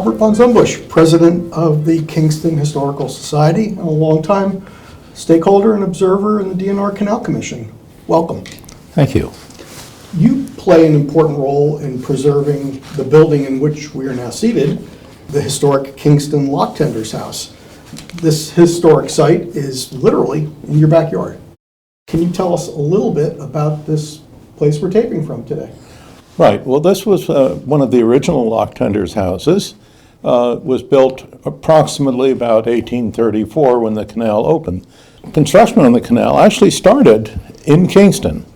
Robert von Zumbusch, president of the Kingston Historical Society, and a longtime stakeholder and observer in the D&R Canal Commission. Welcome. Thank you. You play an important role in preserving the building in which we are now seated, the historic Kingston Lock Tender's House. This historic site is literally in your backyard. Can you tell us a little bit about this place we're taping from today? Right. Well, this was one of the original lock tender's houses. It was built approximately about 1834 when the canal opened. Construction on the canal actually started in Kingston.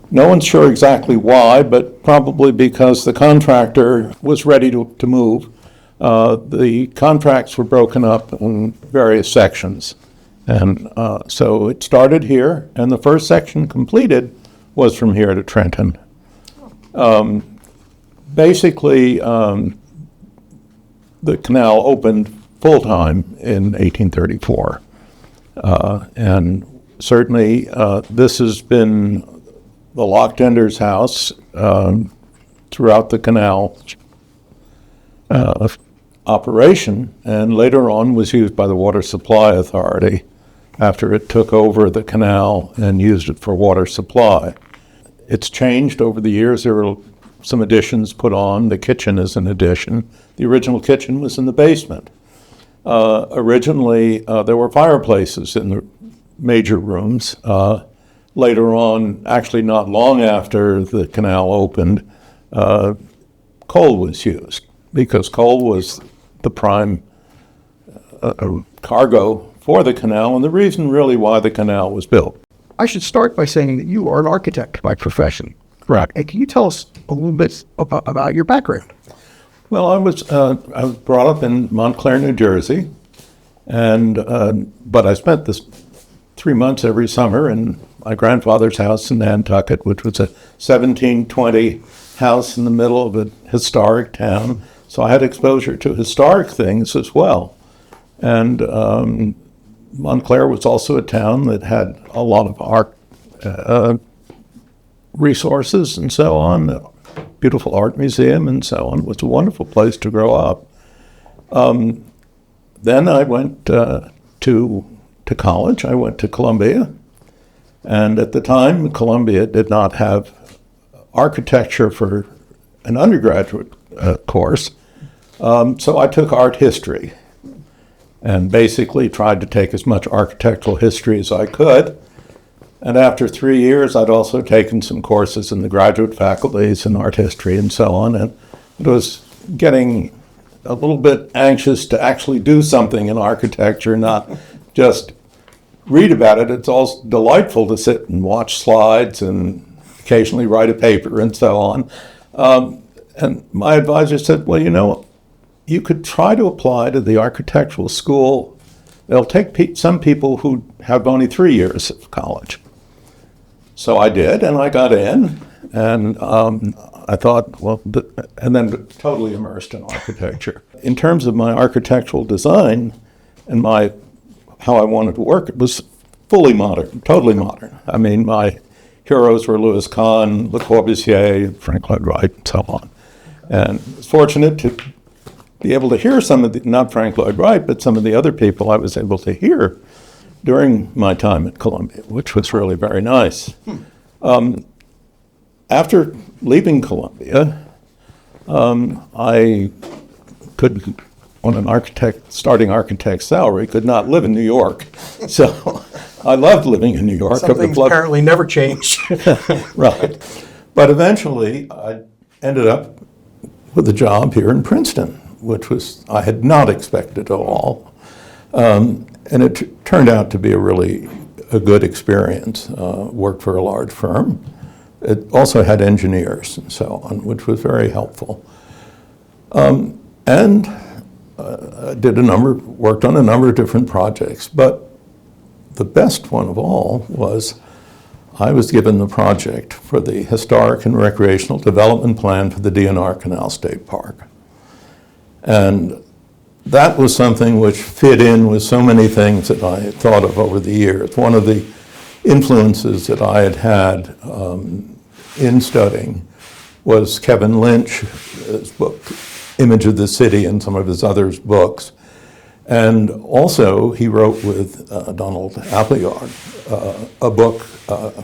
No one's sure exactly why, but probably because the contractor was ready to move. The contracts were broken up in various sections. And so it started here, and the first section completed was from here to Trenton. Basically, the canal opened full-time in 1834. And certainly this has been the lock tender's house throughout the canal operation, and later on was used by the Water Supply Authority after it took over the canal and used it for water supply. It's changed over the years. There were some additions put on. The kitchen is an addition. The original kitchen was in the basement. Originally, there were fireplaces in the major rooms. Later on, actually not long after the canal opened, coal was used because coal was the prime cargo for the canal and the reason really why the canal was built. I should start by saying that you are an architect by profession. Correct. And can you tell us a little bit about your background? Well, I was brought up in Montclair, New Jersey, and but I spent this 3 months every summer in my grandfather's house in Nantucket, which was a 1720 house in the middle of a historic town. So I had exposure to historic things as well. And Montclair was also a town that had a lot of art resources and so on, a beautiful art museum and so on. It was a wonderful place to grow up. Then I went to college. I went to Columbia. And at the time, Columbia did not have architecture for an undergraduate course. So I took art history and basically tried to take as much architectural history as I could. And after 3 years, I'd also taken some courses in the graduate faculties in art history and so on. And it was getting a little bit anxious to actually do something in architecture, not just read about it. It's also delightful to sit and watch slides and occasionally write a paper and so on. And my advisor said, well, you know, you could try to apply to the architectural school. They'll take some people who have only 3 years of college. So I did, and I got in, and I thought, well, and then totally immersed in architecture. In terms of my architectural design and how I wanted to work, it was fully modern, totally modern. I mean, my heroes were Louis Kahn, Le Corbusier, Frank Lloyd Wright, and so on. And I was fortunate to be able to hear some of the, not Frank Lloyd Wright, but some of the other people I was able to hear during my time at Columbia, which was really very nice. After leaving Columbia, I could, on an starting architect salary, could not live in New York. So I loved living in New York. Some things apparently never change. Right. But eventually I ended up with a job here in Princeton, which I had not expected at all. And it turned out to be a good experience. Worked for a large firm. It also had engineers and so on, which was very helpful. And worked on a number of different projects, but the best one of all was I was given the project for the Historic and Recreational Development Plan for the D&R Canal State Park. And that was something which fit in with so many things that I had thought of over the years. One of the influences that I had in studying was Kevin Lynch's book, image of the city in some of his other books. And also, he wrote with Donald Appleyard a book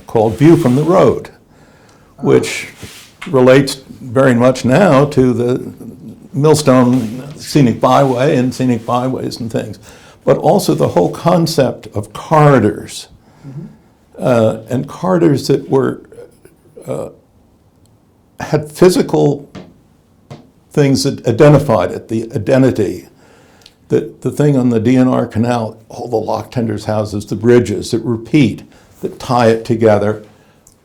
called View from the Road, which relates very much now to the Millstone Scenic Byway and scenic byways and things, but also the whole concept of corridors, and corridors that were had physical things that identified it, the identity. The thing on the D&R Canal, all the lock tenders' houses, the bridges that repeat, that tie it together,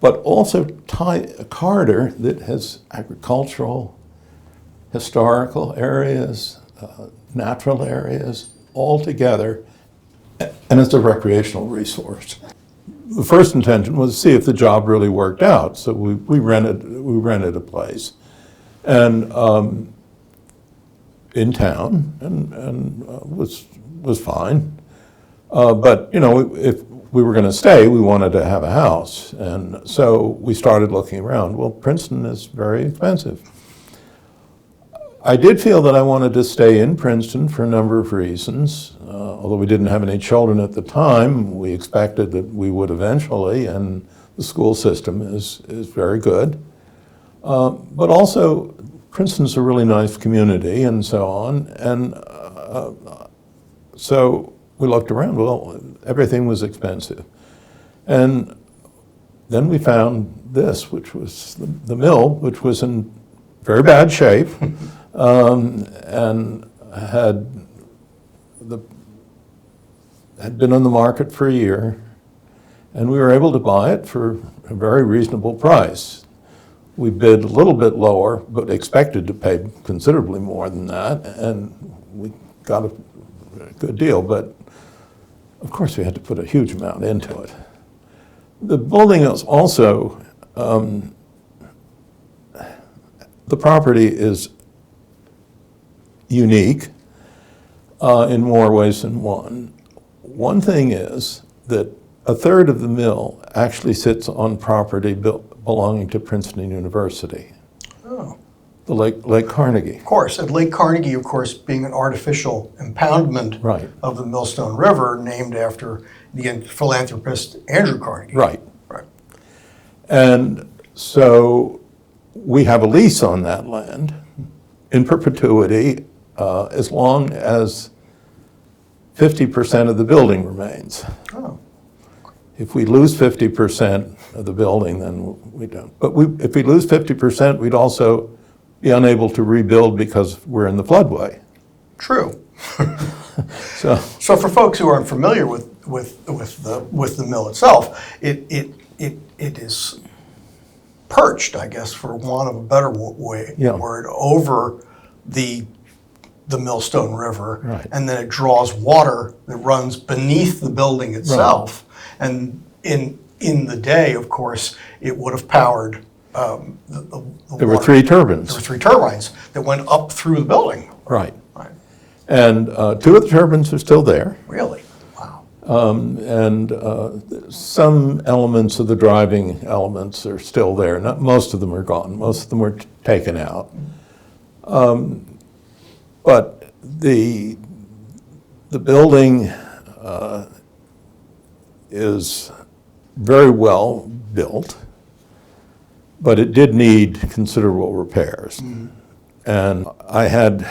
but also tie a corridor that has agricultural, historical areas, natural areas, all together, and it's a recreational resource. The first intention was to see if the job really worked out, so we rented a place, and in town, and was fine. But if we were going to stay, we wanted to have a house, and so we started looking around. Well, Princeton is very expensive. I did feel that I wanted to stay in Princeton for a number of reasons. Although we didn't have any children at the time, we expected that we would eventually, and the school system is very good. But also, Princeton's a really nice community and so on, and so we looked around. Well, everything was expensive. And then we found this, which was the mill, which was in very bad shape, and had been on the market for a year, and we were able to buy it for a very reasonable price. We bid a little bit lower, but expected to pay considerably more than that, and we got a good deal, but of course we had to put a huge amount into it. The building is also, the property is unique in more ways than one. One thing is that a third of the mill actually sits on property belonging to Princeton University. Oh. The Lake Carnegie. Of course, and Lake Carnegie, of course, being an artificial impoundment Right. of the Millstone River, named after the philanthropist Andrew Carnegie. Right. Right. And so we have a lease on that land in perpetuity as long as 50% of the building remains. Oh. If we lose 50% of the building, then we don't. But if we lose 50%, we'd also be unable to rebuild because we're in the floodway. True. So for folks who aren't familiar with the mill itself, it is perched, I guess, for want of a better word, over the Millstone River, Right. and then it draws water that runs beneath the building itself. Right. And in the day, of course, it would have powered the there were water. 3 turbines. There were 3 turbines that went up through the building. Right. Right. And 2 of the turbines are still there. Really? Wow. And some elements of the driving elements are still there. Most of them are gone. Most of them were taken out. But the building is very well built, but it did need considerable repairs. Mm-hmm. And I had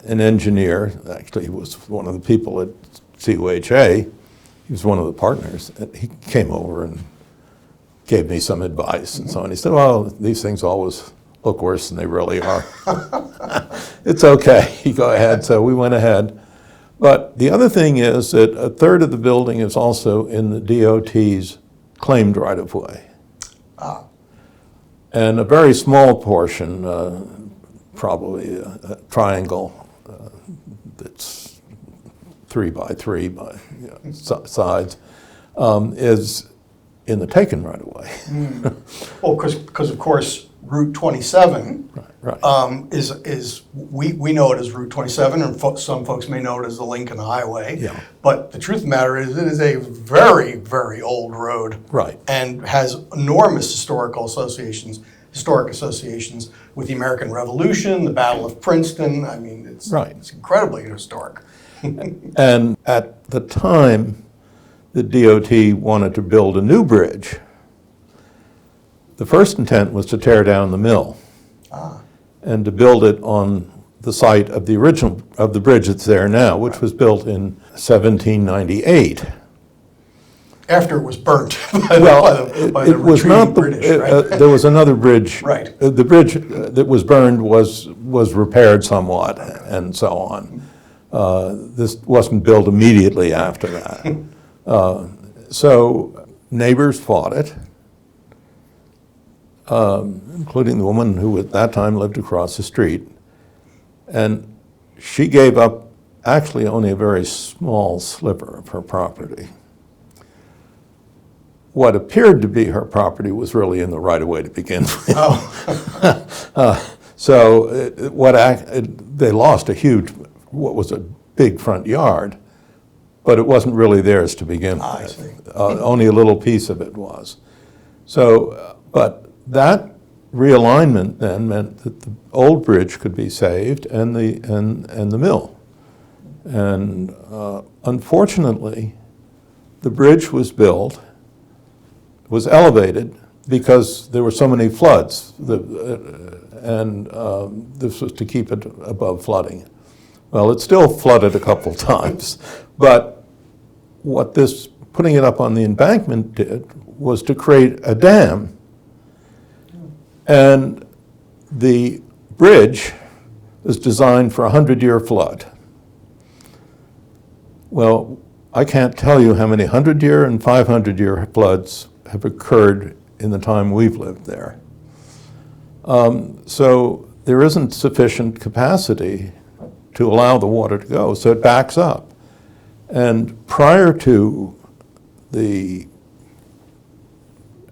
an engineer, actually he was one of the people at CUHA, he was one of the partners, and he came over and gave me some advice and so on. He said, well, these things always look worse than they really are. It's okay, you go ahead. So we went ahead. But the other thing is that a third of the building is also in the DOT's claimed right-of-way. Ah. And a very small portion, probably a triangle that's 3 by 3 by sides, is in the taken right-of-way. Well, because of course Route 27 Right. is we know it as Route 27, and some folks may know it as the Lincoln Highway. Yeah. But the truth of the matter is, it is a very, very old road. Right. And has enormous historical associations, historic associations with the American Revolution, the Battle of Princeton. I mean, it's incredibly historic. And at the time, the DOT wanted to build a new bridge. The first intent was to tear down the mill and to build it on the site of the original, of the bridge that's there now, which was built in 1798. After it was burnt by It was not the British, right? there was another bridge. Right. The bridge that was burned was repaired somewhat, and so on. This wasn't built immediately after that. So neighbors fought it, including the woman who at that time lived across the street. And she gave up actually only a very small sliver of her property. What appeared to be her property was really in the right-of-way to begin with. They lost a huge, what was a big front yard, but it wasn't really theirs to begin with. I see. Only a little piece of it was. So, but that realignment then meant that the old bridge could be saved and the mill. And unfortunately, the bridge was built, was elevated because there were so many floods, and this was to keep it above flooding. Well, it still flooded a couple times, but what this putting it up on the embankment did was to create a dam. And the bridge is designed for a 100-year flood. Well, I can't tell you how many 100-year and 500-year floods have occurred in the time we've lived there. So there isn't sufficient capacity to allow the water to go, so it backs up. And prior to the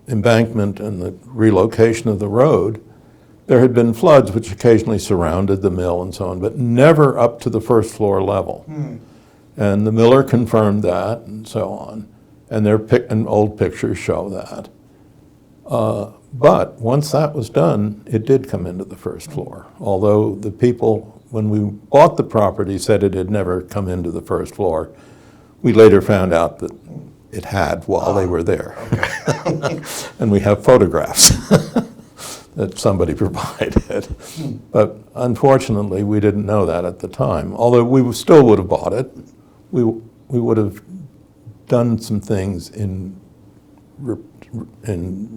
embankment and the relocation of the road, there had been floods which occasionally surrounded the mill and so on, but never up to the first floor level. And the miller confirmed that and so on. And and old pictures show that. But once that was done, it did come into the first floor. Although the people, when we bought the property, said it had never come into the first floor, we later found out that it had while they were there. Okay. And we have photographs that somebody provided. But unfortunately, we didn't know that at the time. Although we still would have bought it, we would have done some things in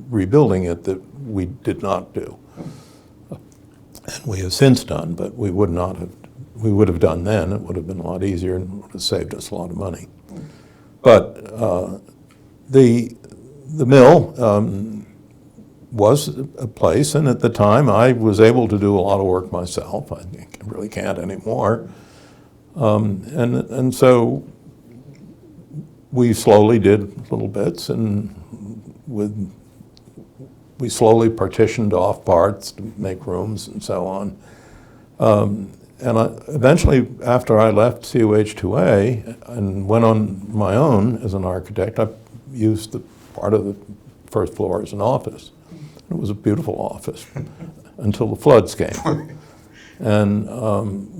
rebuilding it that we did not do. And we have since done, but we would have done then. It would have been a lot easier and would have saved us a lot of money. But the mill was a place, and at the time I was able to do a lot of work myself. I really can't anymore. And so we slowly did little bits, and we slowly partitioned off parts to make rooms and so on. And eventually, after I left COH2A and went on my own as an architect, I used the part of the first floor as an office. It was a beautiful office until the floods came. And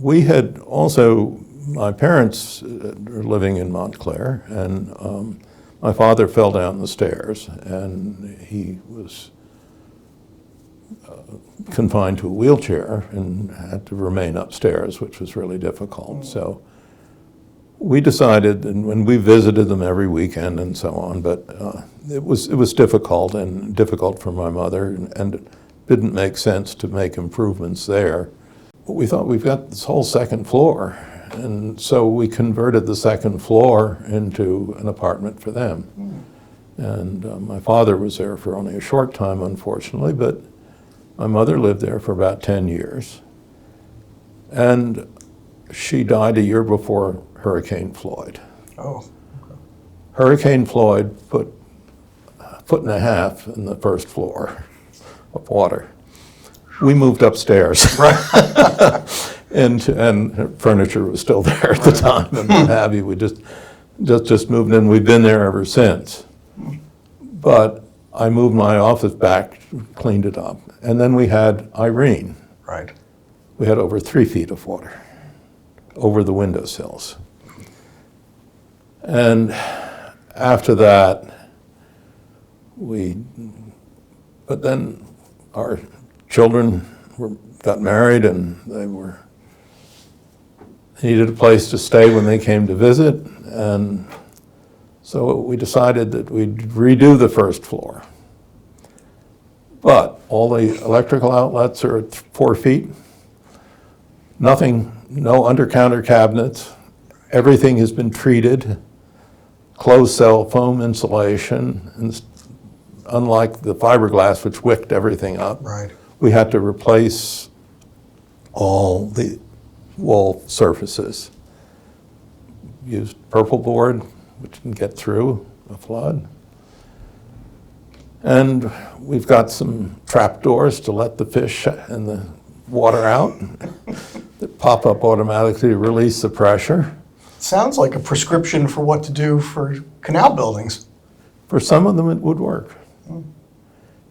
we had also, my parents are living in Montclair, and my father fell down the stairs, and he was confined to a wheelchair and had to remain upstairs, which was really difficult. So we decided, and when we visited them every weekend and so on, but it was difficult, and difficult for my mother, and it didn't make sense to make improvements there. But we thought, we've got this whole second floor, and so we converted the second floor into an apartment for them. And my father was there for only a short time, unfortunately, but my mother lived there for about 10 years. And she died a year before Hurricane Floyd. Oh. Okay. Hurricane Floyd put a foot and a half in the first floor of water. We moved upstairs. Right. and furniture was still there at the time and what have you. We just moved in. We've been there ever since. But I moved my office back, cleaned it up. And then we had Irene. Right. We had over 3 feet of water over the windowsills. And after that, but then our children got married and they needed a place to stay when they came to visit. And so we decided that we'd redo the first floor. But all the electrical outlets are at 4 feet. Nothing, no under-counter cabinets. Everything has been treated. Closed cell foam insulation. And unlike the fiberglass, which wicked everything up, Right. we had to replace all the wall surfaces. Used purple board, which didn't get through a flood. And we've got some trap doors to let the fish and the water out that pop up automatically to release the pressure. Sounds like a prescription for what to do for canal buildings. For some of them, it would work.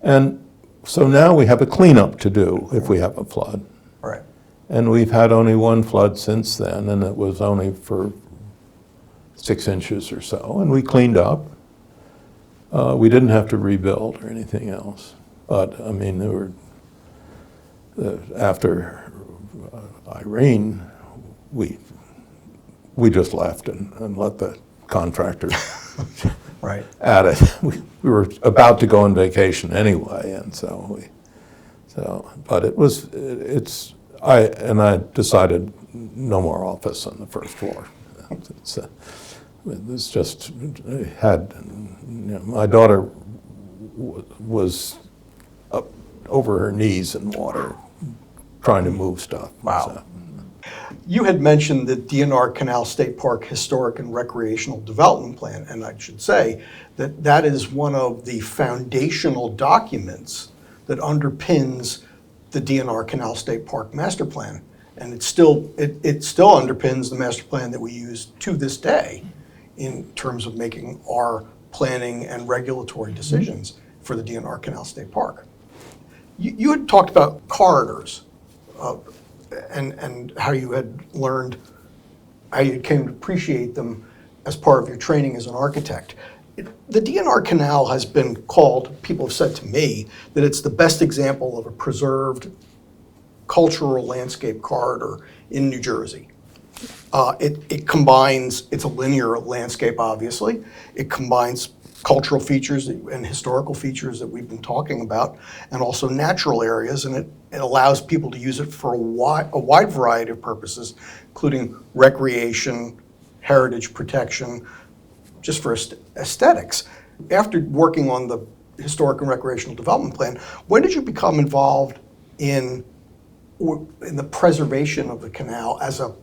And so now we have a cleanup to do if we have a flood. Right. And we've had only one flood since then, and it was only for 6 inches or so, and we cleaned up. We didn't have to rebuild or anything else. But, I mean, after Irene, we just left and let the contractor Right. at it. We were about to go on vacation anyway, and but I decided no more office on the first floor. It's just my daughter was up over her knees in water trying to move stuff. Wow. So. You had mentioned the D&R Canal State Park Historic and Recreational Development Plan, and I should say that that is one of the foundational documents that underpins the D&R Canal State Park Master Plan. And it still underpins the master plan that we use to this day in terms of making our planning and regulatory decisions for the D&R Canal State Park. You had talked about corridors and how you had learned, how you came to appreciate them as part of your training as an architect. The D&R Canal has been called, people have said to me, that it's the best example of a preserved cultural landscape corridor in New Jersey. It combines, it's a linear landscape, obviously. It combines cultural features and historical features that we've been talking about, and also natural areas, and it allows people to use it for a wide variety of purposes, including recreation, heritage protection, just for aesthetics. After working on the Historic and Recreational Development Plan, when did you become involved in the preservation of the canal as a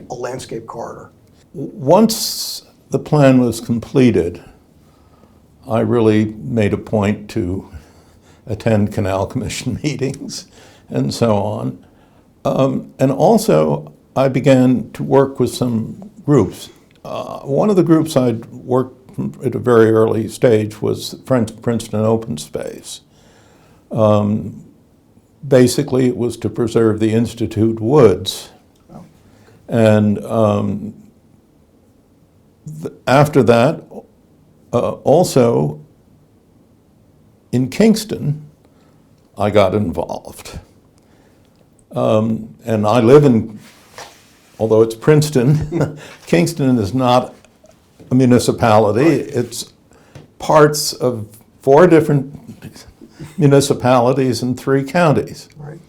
landscape corridor? Once the plan was completed, I really made a point to attend Canal Commission meetings and so on. And also, I began to work with some groups. One of the groups I'd worked at a very early stage was Princeton Open Space. Basically, it was to preserve the Institute woods. Oh. And after that, also in Kingston, I got involved. And I live in, although it's Princeton, Kingston is not a municipality. Right. It's parts of 4 different municipalities and 3 counties. Right.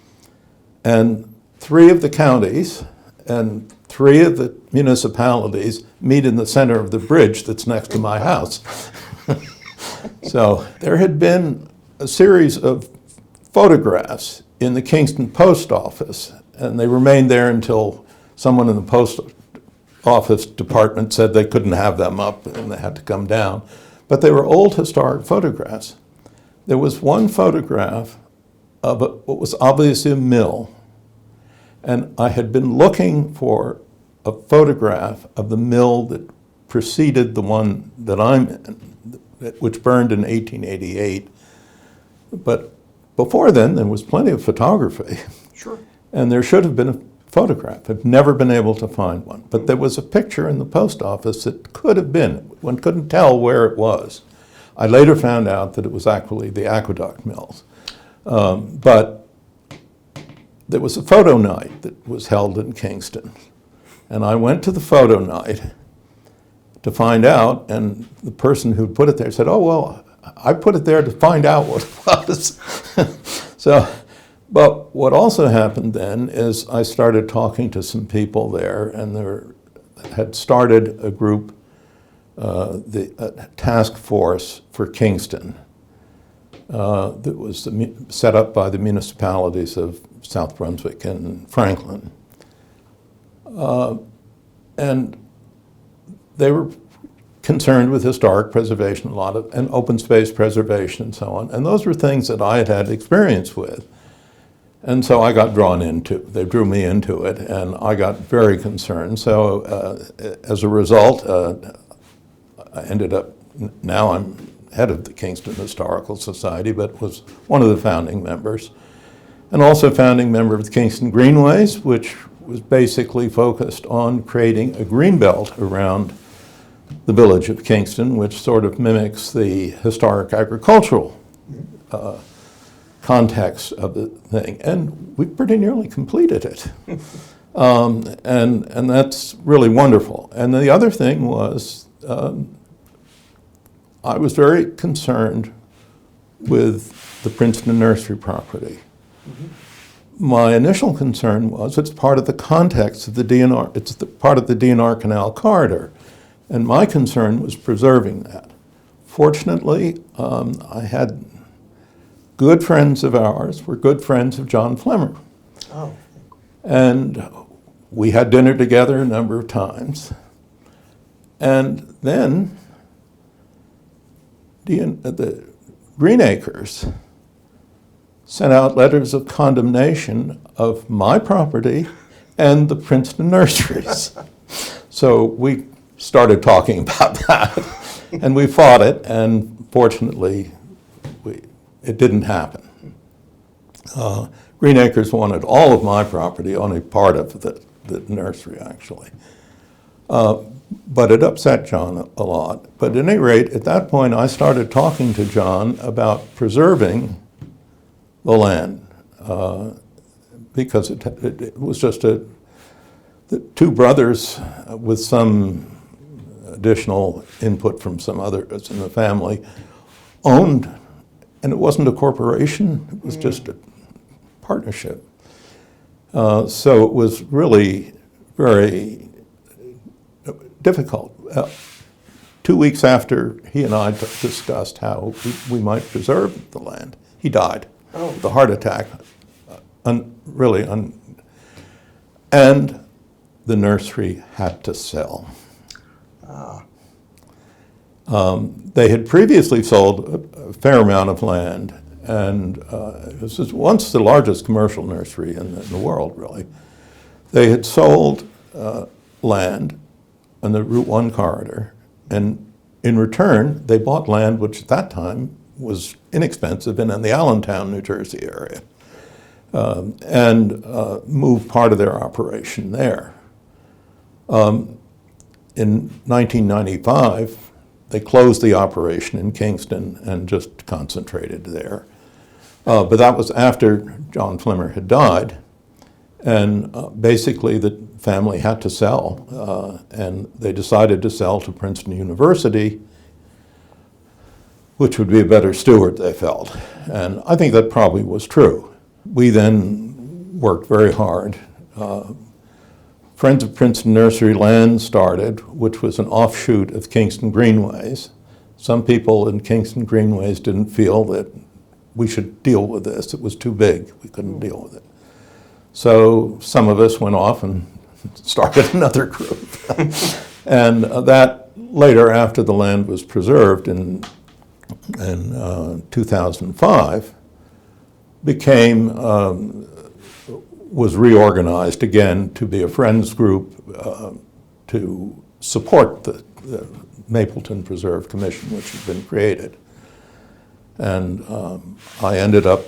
And 3 of the counties and 3 of the municipalities meet in the center of the bridge that's next to my house. So there had been a series of photographs in the Kingston post office, and they remained there until someone in the post office department said they couldn't have them up and they had to come down. But they were old historic photographs. There was one photograph of what was obviously a mill, and I had been looking for a photograph of the mill that preceded the one that I'm in, which burned in 1888. But before then, there was plenty of photography. Sure. And there should have been a photograph. I've never been able to find one. But there was a picture in the post office that could have been. One couldn't tell where it was. I later found out that it was actually the aqueduct mills. But there was a photo night that was held in Kingston. And I went to the photo night to find out, and the person who put it there said, "Oh, well, I put it there to find out what it was." But what also happened then is I started talking to some people there, and there had started a group, a task force for Kingston, that was set up by the municipalities of South Brunswick and Franklin. And they were concerned with historic preservation, and open space preservation and so on. And those were things that I had had experience with. And so I got drawn into, they drew me into it, and I got very concerned. So as a result, I ended up, now I'm head of the Kingston Historical Society, but was one of the founding members. And also founding member of the Kingston Greenways, which was basically focused on creating a green belt around the village of Kingston, which sort of mimics the historic agricultural context of the thing. And we pretty nearly completed it. And that's really wonderful. And the other thing was, I was very concerned with the Princeton Nursery property. My initial concern was it's part of the context of the D&R, it's part of the D&R Canal corridor. And my concern was preserving that. Fortunately, I had good friends of ours, were good friends of John Flemmer. Oh. And we had dinner together a number of times. And then the Greenacres sent out letters of condemnation of my property and the Princeton nurseries. So we started talking about that, and we fought it, and fortunately, it didn't happen. Greenacres wanted all of my property, only part of the nursery, actually. But it upset John a lot. But at any rate, at that point, I started talking to John about preserving the land, because it was just the two brothers with some additional input from some others in the family owned, and it wasn't a corporation, it was just a partnership. So it was really very difficult. 2 weeks after he and I discussed how we might preserve the land, he died. Oh. The heart attack, and the nursery had to sell. They had previously sold a fair amount of land, and this was once the largest commercial nursery in the world, really. They had sold land on the Route 1 corridor, and in return, they bought land which at that time was inexpensive and in the Allentown, New Jersey area, and moved part of their operation there. In 1995, they closed the operation in Kingston and just concentrated there. But that was after John Flemmer had died, and basically the family had to sell, and they decided to sell to Princeton University, which would be a better steward, they felt. And I think that probably was true. We then worked very hard. Friends of Princeton Nursery Land started, which was an offshoot of Kingston Greenways. Some people in Kingston Greenways didn't feel that we should deal with this. It was too big. We couldn't deal with it. So some of us went off and started another group. And that later, after the land was preserved in 2005, was reorganized again to be a friends group to support Mapleton Preserve Commission, which had been created. And I ended up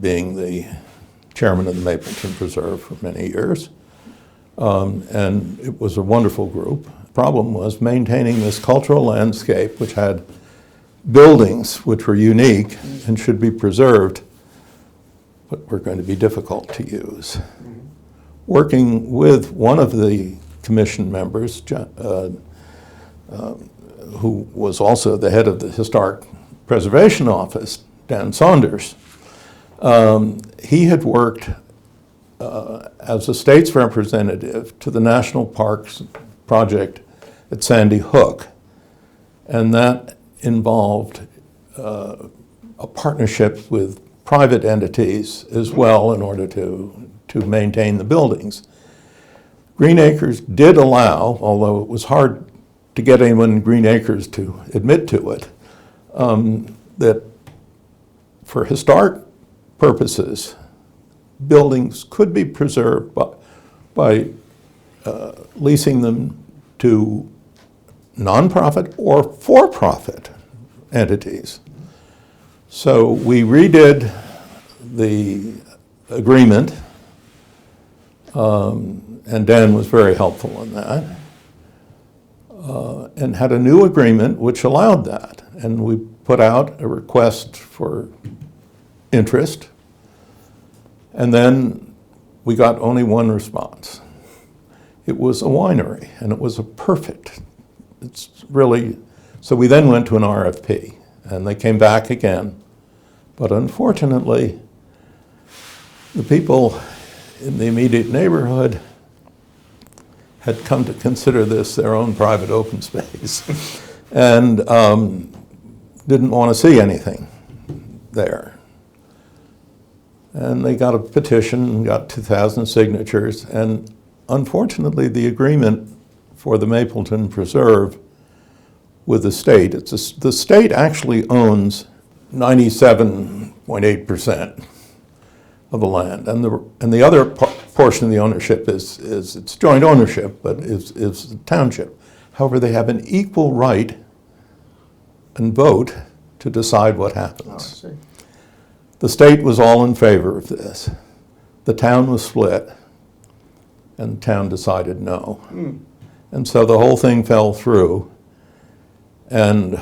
being the chairman of the Mapleton Preserve for many years. And it was a wonderful group. The problem was maintaining this cultural landscape, which had buildings which were unique and should be preserved, but were going to be difficult to use. Working with one of the commission members, who was also the head of the Historic Preservation Office, Dan Saunders, he had worked as a state's representative to the National Parks project at Sandy Hook. And that involved a partnership with private entities as well in order to maintain the buildings. Green Acres did allow, although it was hard to get anyone in Green Acres to admit to it, that for historic purposes, buildings could be preserved by leasing them to nonprofit or for-profit entities. So we redid the agreement, and Dan was very helpful in that, and had a new agreement which allowed that. And we put out a request for interest, and then we got only one response. It was a winery, and it was a perfect, it's really, so we then went to an RFP, and they came back again. But unfortunately, the people in the immediate neighborhood had come to consider this their own private open space and didn't want to see anything there. And they got a petition and got 2,000 signatures, and unfortunately the agreement for the Mapleton Preserve with the state, the state actually owns 97.8% of the land, and the other portion of the ownership is it's joint ownership, but is the township. However, they have an equal right and vote to decide what happens. Oh, I see. The state was all in favor of this. The town was split, and the town decided no. And so the whole thing fell through, and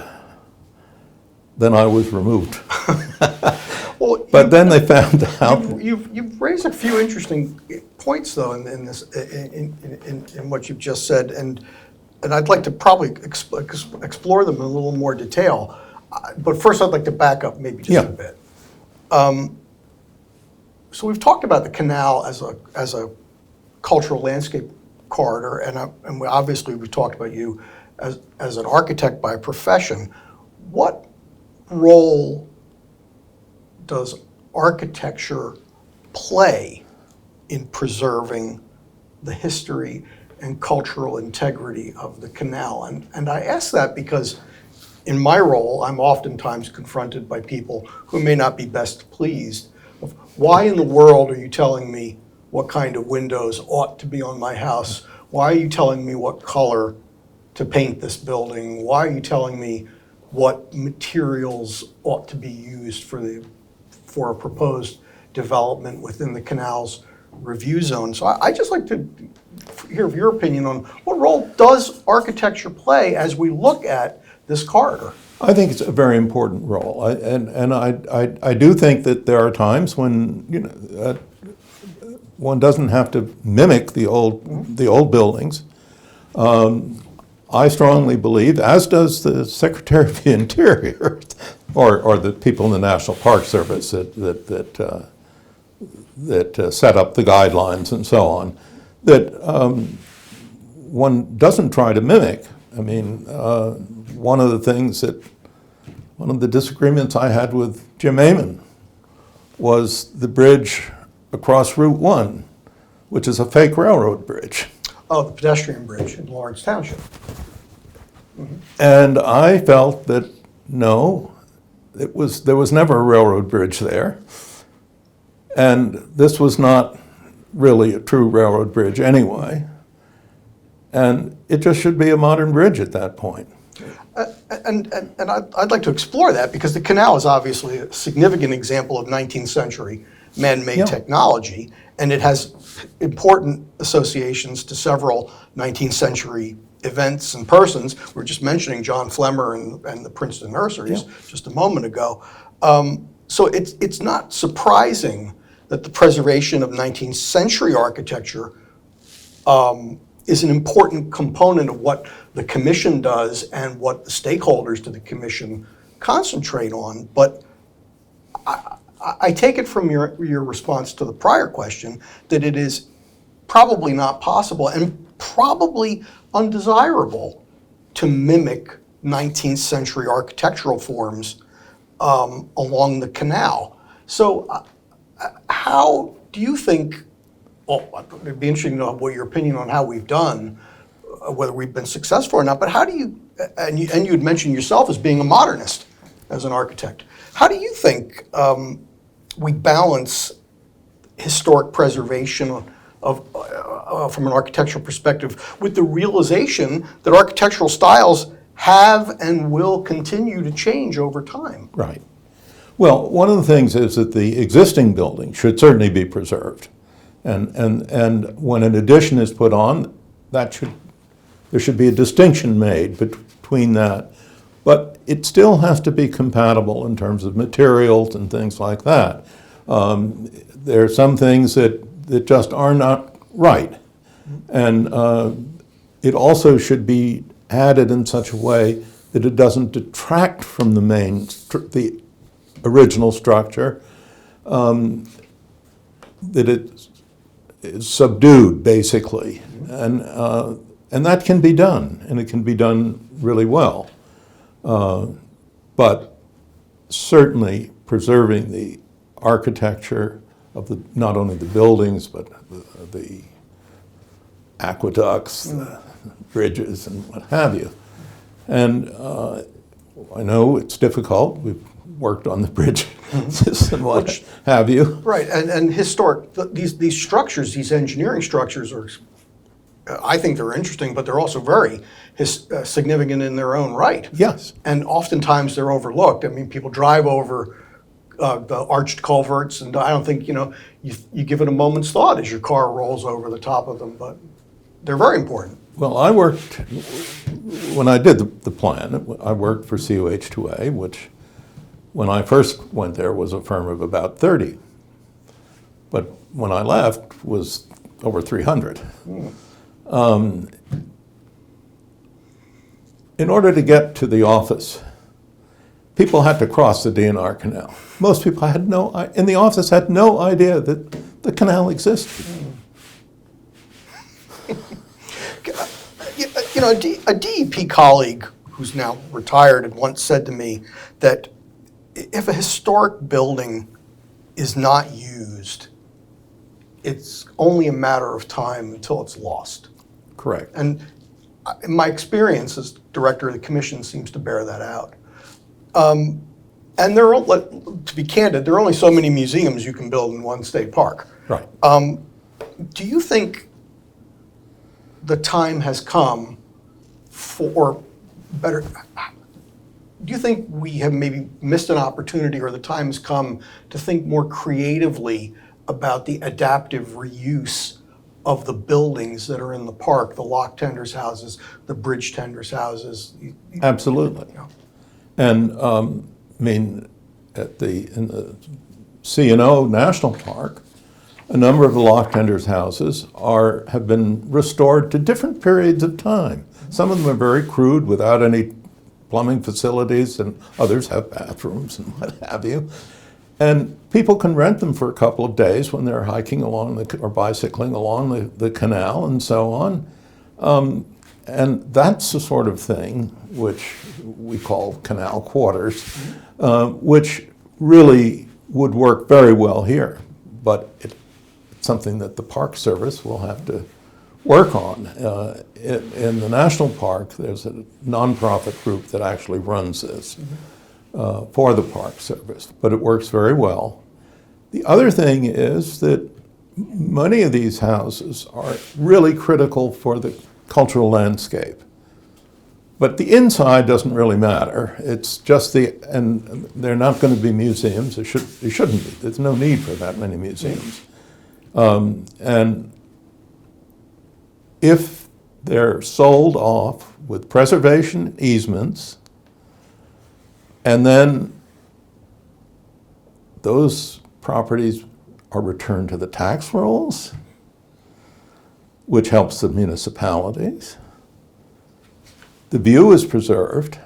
then I was removed. Well, But then they found out. You've raised a few interesting points, though, in this, in what you've just said, and I'd like to probably explore them in a little more detail. But first, I'd like to back up maybe just a bit. So we've talked about the canal as a cultural landscape corridor, and obviously we've talked about you as an architect by profession. What role does architecture play in preserving the history and cultural integrity of the canal? And I ask that because in my role, I'm oftentimes confronted by people who may not be best pleased of why in the world are you telling me what kind of windows ought to be on my house? Why are you telling me what color to paint this building? Why are you telling me what materials ought to be used for a proposed development within the canal's review zone? So I just like to hear your opinion on what role does architecture play as we look at this corridor? I think it's a very important role, and I do think that there are times when one doesn't have to mimic the old buildings. I strongly believe, as does the Secretary of the Interior, or the people in the National Park Service that set up the guidelines and so on, that one doesn't try to mimic. I mean, one of the disagreements I had with Jim Amon was the bridge across Route 1, which is a fake railroad bridge. Oh, the pedestrian bridge in Lawrence Township. Mm-hmm. And I felt that no, there was never a railroad bridge there, and this was not really a true railroad bridge anyway, and it just should be a modern bridge at that point. I'd like to explore that because the canal is obviously a significant example of 19th century man-made Yeah. technology, and it has important associations to several 19th century events and persons. We were just mentioning John Flemmer and the Princeton nurseries just a moment ago. So it's not surprising that the preservation of 19th century architecture is an important component of what the commission does and what the stakeholders to the commission concentrate on. But I take it from your response to the prior question that it is probably not possible and probably undesirable to mimic 19th century architectural forms along the canal. So how do you think, well, it'd be interesting to know what your opinion on how we've done, whether we've been successful or not, but how do you, and you had mentioned yourself as being a modernist, as an architect, how do you think we balance historic preservation of from an architectural perspective with the realization that architectural styles have and will continue to change over time? Right. Well, one of the things is that the existing building should certainly be preserved. And when an addition is put on, there should be a distinction made between that. But it still has to be compatible in terms of materials and things like that. There are some things that just are not right. And it also should be added in such a way that it doesn't detract from the original structure, that it is subdued, basically. And that can be done, and it can be done really well. But certainly preserving the architecture of not only the buildings, but the aqueducts, the bridges, and what have you. And I know it's difficult. We've worked on the bridges and what have you. Right, and historic, these structures, these engineering structures are, I think they're interesting, but they're also very significant in their own right. Yes. And oftentimes they're overlooked. I mean, people drive over the arched culverts, and I don't think, you give it a moment's thought as your car rolls over the top of them, but they're very important. Well, when I did the plan, I worked for COH2A, which when I first went there was a firm of about 30. But when I left was over 300. In order to get to the office, people had to cross the D&R Canal. Most people in the office had no idea that the canal existed. A DEP colleague who's now retired had once said to me that if a historic building is not used, it's only a matter of time until it's lost. Correct. And my experience as director of the commission seems to bear that out. And to be candid, there are only so many museums you can build in one state park. Right. Do you think the time has come for better? Do you think we have maybe missed an opportunity, or the time has come to think more creatively about the adaptive reuse of the buildings that are in the park, the lock tenders' houses, the bridge tenders' houses? Absolutely. And in the C&O National Park, a number of the lock tenders' houses have been restored to different periods of time. Some of them are very crude, without any plumbing facilities, and others have bathrooms and what have you. And people can rent them for a couple of days when they're hiking along or bicycling along the canal and so on. And that's the sort of thing which we call canal quarters, which really would work very well here. But it's something that the Park Service will have to work on. In the national park, there's a nonprofit group that actually runs this for the Park Service, but it works very well. The other thing is that many of these houses are really critical for the cultural landscape. But the inside doesn't really matter. It's just and they're not going to be museums. It shouldn't be. There's no need for that many museums. And if they're sold off with preservation easements, and then those properties are returned to the tax rolls, which helps the municipalities. The view is preserved.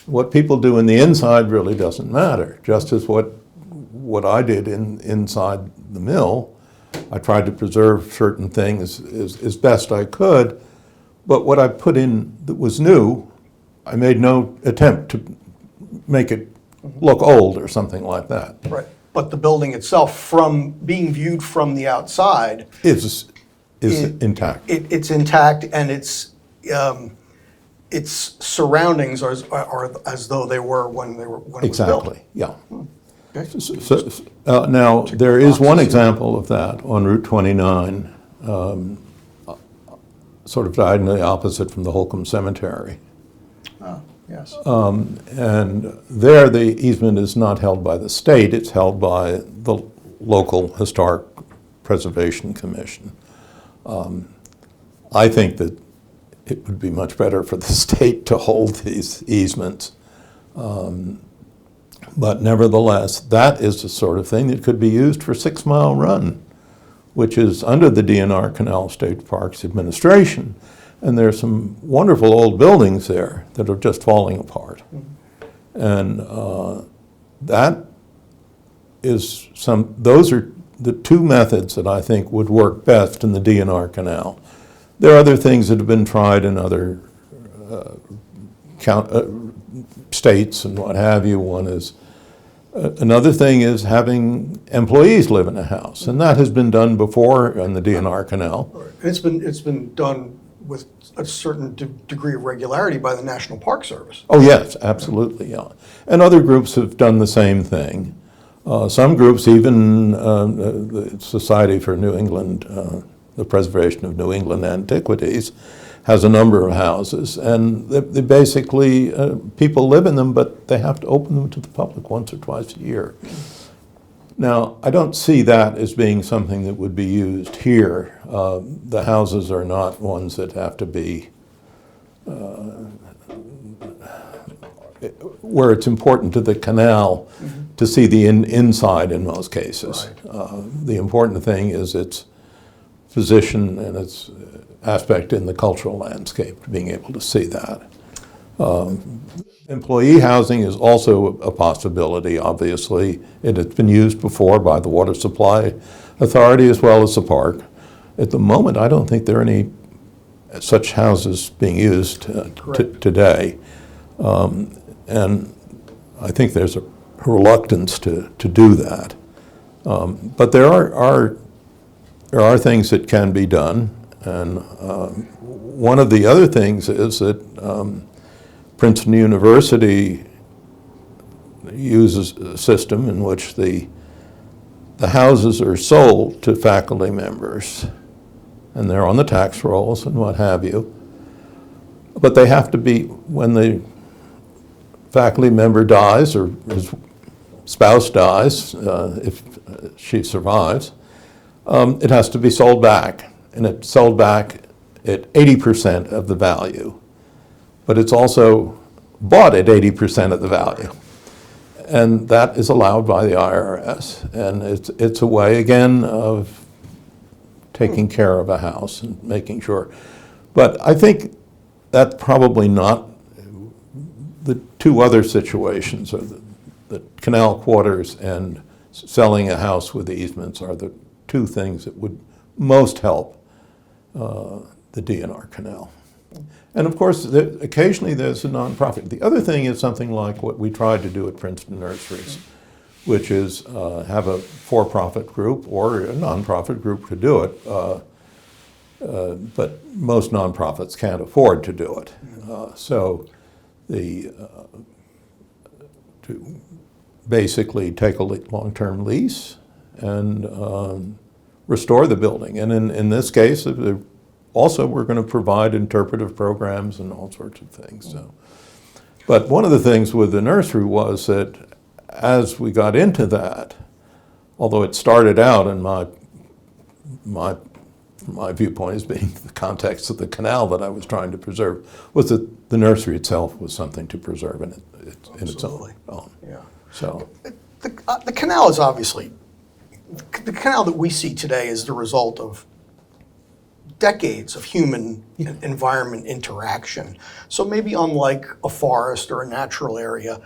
What people do in the inside really doesn't matter, just as what I did inside the mill. I tried to preserve certain things as best I could, but what I put in that was new, I made no attempt to make it look old or something like that. Right. But the building itself, from being viewed from the outside, Is intact. It's intact, and its surroundings are as though they were when it was built. Exactly, yeah. Okay. Now, there is one example of that on Route 29, sort of diagonally opposite from the Holcomb Cemetery. Ah, yes. And there, the easement is not held by the state, it's held by the local Historic Preservation Commission. I think that it would be much better for the state to hold these easements. But nevertheless, that is the sort of thing that could be used for 6 Mile Run, which is under the D&R Canal State Park's administration. And there's some wonderful old buildings there that are just falling apart. And those are the two methods that I think would work best in the D&R Canal. There are other things that have been tried in other states and what have you. One is another thing is having employees live in a house, and that has been done before in the D&R Canal. It's been done with a certain degree of regularity by the National Park Service. Oh yes, absolutely, yeah. And other groups have done the same thing. Some groups, even the Society for New England, the Preservation of New England Antiquities, has a number of houses, and they basically, people live in them, but they have to open them to the public once or twice a year. Now, I don't see that as being something that would be used here. The houses are not ones that have to be, where it's important to the canal to see the inside in most cases. Right. The important thing is its position and its aspect in the cultural landscape, being able to see that. Employee housing is also a possibility, obviously. It has been used before by the Water Supply Authority as well as the park. At the moment, I don't think there are any such houses being used today. And I think there's a reluctance to do that. But there are things that can be done. And one of the other things is that Princeton University uses a system in which the houses are sold to faculty members, and they're on the tax rolls and what have you. But they have to be, when the faculty member dies or his spouse dies, if she survives, it has to be sold back. And it's sold back at 80% of the value. But it's also bought at 80% of the value. And that is allowed by the IRS. And it's a way, again, of taking care of a house and making sure. But I think that's probably not the two other situations, or the canal quarters and selling a house with easements are the two things that would most help the D&R Canal. And of course, occasionally there's a nonprofit. The other thing is something like what we tried to do at Princeton Nurseries, which is have a for-profit group or a nonprofit group to do it. But most nonprofits can't afford to do it. So to basically take a long-term lease and restore the building. And in this case, the also we're going to provide interpretive programs and all sorts of things. So, but one of the things with the nursery was that as we got into that, although it started out in my viewpoint as being the context of the canal that I was trying to preserve, was that the nursery itself was something to preserve in its own. Yeah. So The canal is obviously, the canal that we see today is the result of decades of human environment interaction. So maybe unlike a forest or a natural area,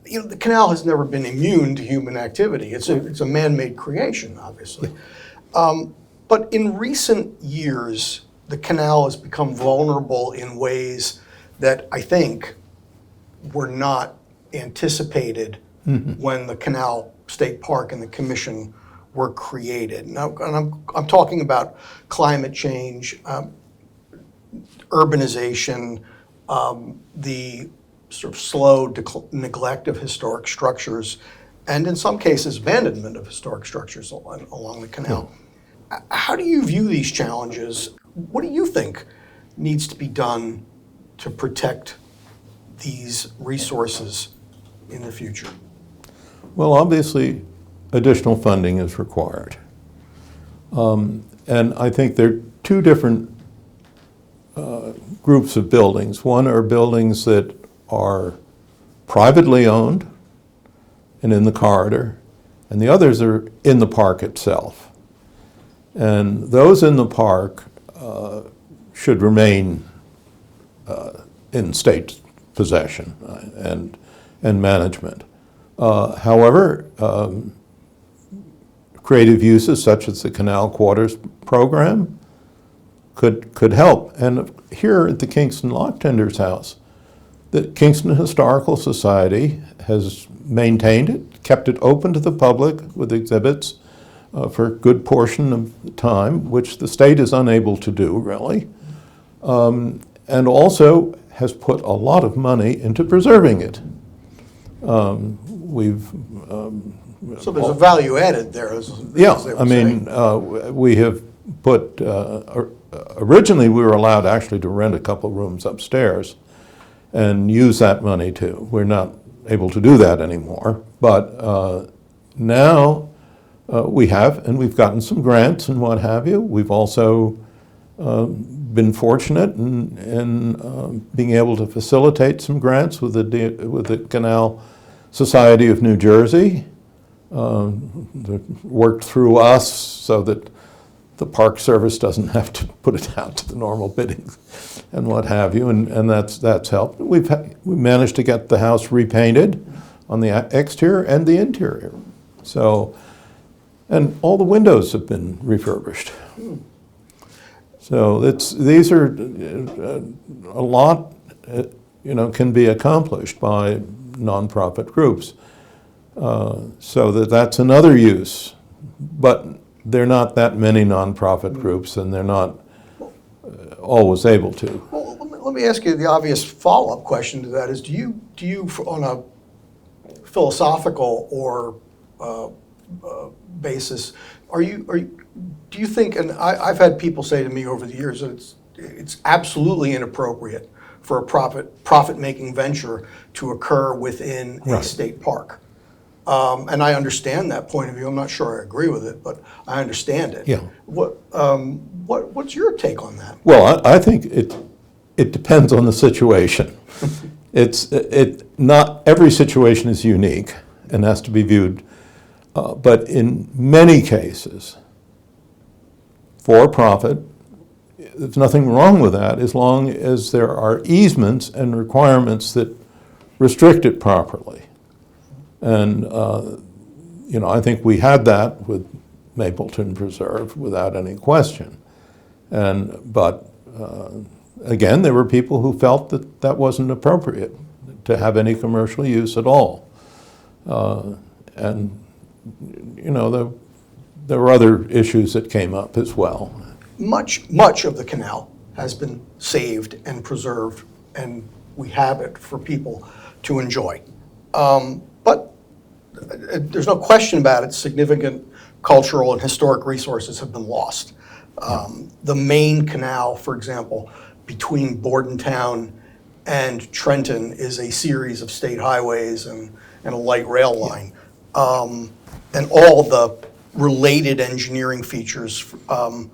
the canal has never been immune to human activity. It's a man-made creation, obviously. But in recent years, the canal has become vulnerable in ways that I think were not anticipated when the Canal State Park and the Commission were created. Now, and I'm talking about climate change, urbanization, the sort of slow neglect of historic structures, and in some cases, abandonment of historic structures along the canal. How do you view these challenges? What do you think needs to be done to protect these resources in the future? well, obviously, additional funding is required. And I think there are two different groups of buildings. One are buildings that are privately owned and in the corridor, and the others are in the park itself. And those in the park should remain in state possession and management. However, creative uses such as the Canal Quarters program could help. And here at the Kingston Lock Tender's House, the Kingston Historical Society has maintained it, kept it open to the public with exhibits for a good portion of the time, which the state is unable to do, really, and also has put a lot of money into preserving it. So there's a value added there. We have put, originally we were allowed actually to rent a couple rooms upstairs and use that money too. We're not able to do that anymore, but now we have, and we've gotten some grants and what have you. We've also been fortunate in being able to facilitate some grants with the Canal Society of New Jersey. That worked through us so that the Park Service doesn't have to put it out to the normal bidding and what have you, and that's helped. We managed to get the house repainted on the exterior and the interior. So, and all the windows have been refurbished. So these are a lot, can be accomplished by nonprofit groups. So that's another use, but there are not that many nonprofit groups, and they're not always able to. Well, let me ask you the obvious follow-up question to that is, do you on a philosophical or basis, do you think, and I've had people say to me over the years that it's absolutely inappropriate for a profit-making venture to occur within a state park. And I understand that point of view. I'm not sure I agree with it, but I understand it. Yeah. What's your take on that? Well, I think it depends on the situation. Not every situation is unique and has to be viewed, but in many cases, for profit, there's nothing wrong with that as long as there are easements and requirements that restrict it properly. And, I think we had that with Mapleton Preserve without any question. But again, there were people who felt that that wasn't appropriate to have any commercial use at all. There were other issues that came up as well. Much of the canal has been saved and preserved, and we have it for people to enjoy. But there's no question about it, significant cultural and historic resources have been lost. The main canal, for example, between Bordentown and Trenton is a series of state highways and a light rail line. And all the related engineering features, along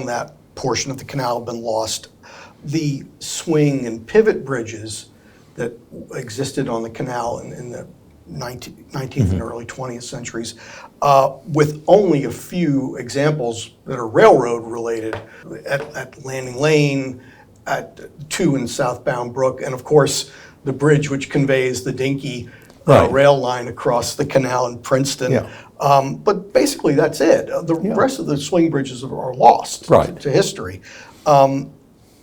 that portion of the canal have been lost. The swing and pivot bridges that existed on the canal in the 19th and early 20th centuries, with only a few examples that are railroad related at Landing Lane, at 2 in southbound Brook, and of course the bridge which conveys the Dinky rail line across the canal in Princeton. Yeah. But basically that's it. The rest of the swing bridges are lost to history.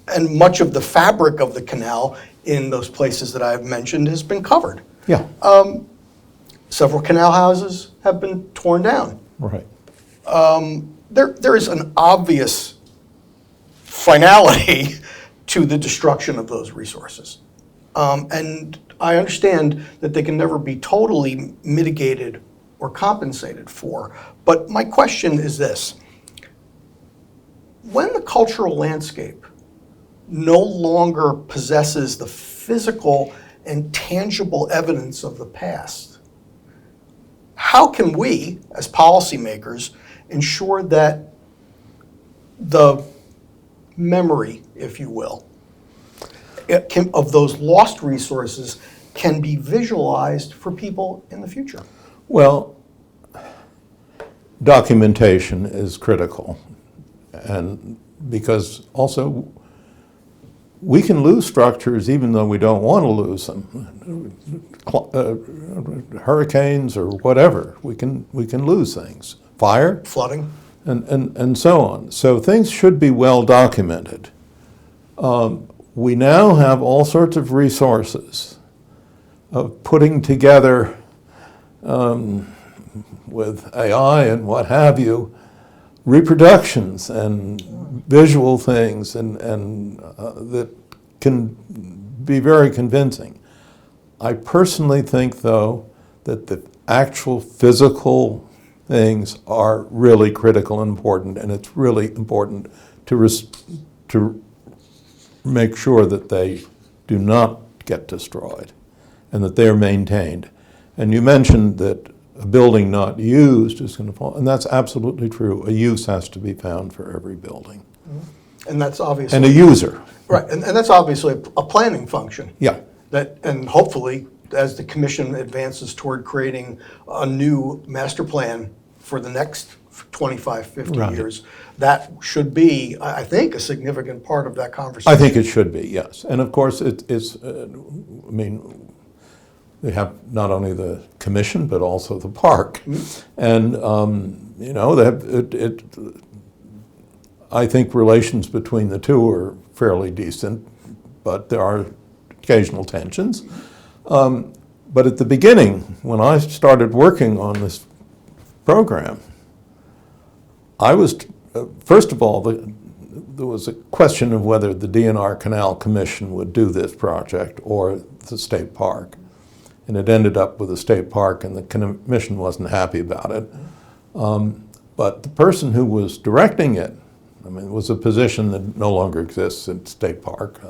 And much of the fabric of the canal in those places that I've mentioned has been covered. Yeah. Several canal houses have been torn down. Right. There is an obvious finality to the destruction of those resources. And I understand that they can never be totally mitigated or compensated for. But my question is this: when the cultural landscape no longer possesses the physical and tangible evidence of the past, how can we, as policymakers, ensure that the memory, if you will, of those lost resources can be visualized for people in the future? Well, documentation is critical, and because also we can lose structures even though we don't want to lose them. Hurricanes or whatever, we can lose things. Fire, Flooding. and so on. So things should be well documented. We now have all sorts of resources of putting together with AI and what have you, reproductions and visual things and that can be very convincing. I personally think, though, that the actual physical things are really critical and important, and it's really important to make sure that they do not get destroyed and that they're maintained. And you mentioned that a building not used is going to fall, and that's absolutely true. A use has to be found for every building. And that's obviously... And a user. Right, and that's obviously a planning function. Yeah. And hopefully, as the commission advances toward creating a new master plan for the next 25, 50 years, that should be, I think, a significant part of that conversation. I think it should be, yes. And of course, it's they have not only the commission, but also the park. And, I think relations between the two are fairly decent, but there are occasional tensions. But at the beginning, when I started working on this program, I was, first of all, there was a question of whether the D&R Canal Commission would do this project or the state park. And it ended up with the state park, and the commission wasn't happy about it. But the person who was directing it, it was a position that no longer exists at State Park.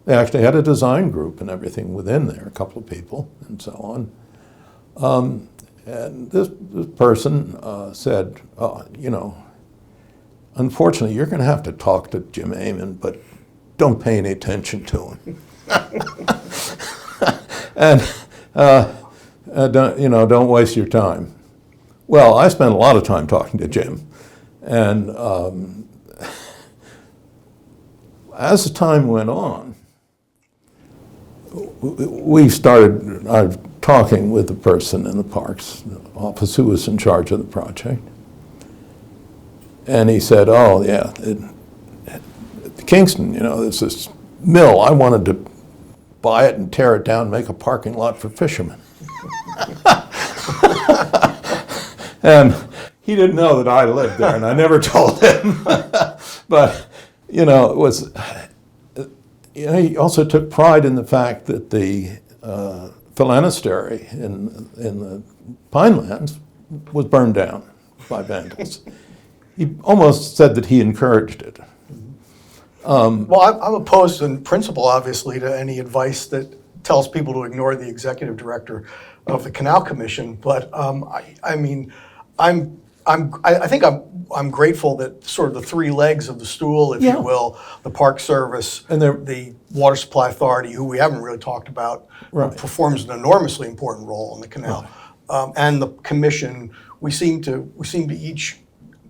They actually had a design group and everything within there, a couple of people and so on. And this person said, unfortunately, you're going to have to talk to Jim Amon, but don't pay any attention to him. And don't waste your time. Well, I spent a lot of time talking to Jim, and as the time went on, we started talking with the person in the parks office who was in charge of the project, and he said, "Oh yeah, at Kingston, there's this mill. I wanted to buy it and tear it down, make a parking lot for fishermen." And he didn't know that I lived there, and I never told him. But it was. He also took pride in the fact that the phalanstery in the Pinelands was burned down by vandals. he almost said that he encouraged it. Well, I'm opposed in principle, obviously, to any advice that tells people to ignore the executive director of the Canal Commission. But I mean, I think I'm grateful that sort of the three legs of the stool, if Yeah. you will, the Park Service, And they're- the Water Supply Authority, who we haven't really talked about, Right. performs an enormously important role in the canal, and the commission. We seem to each,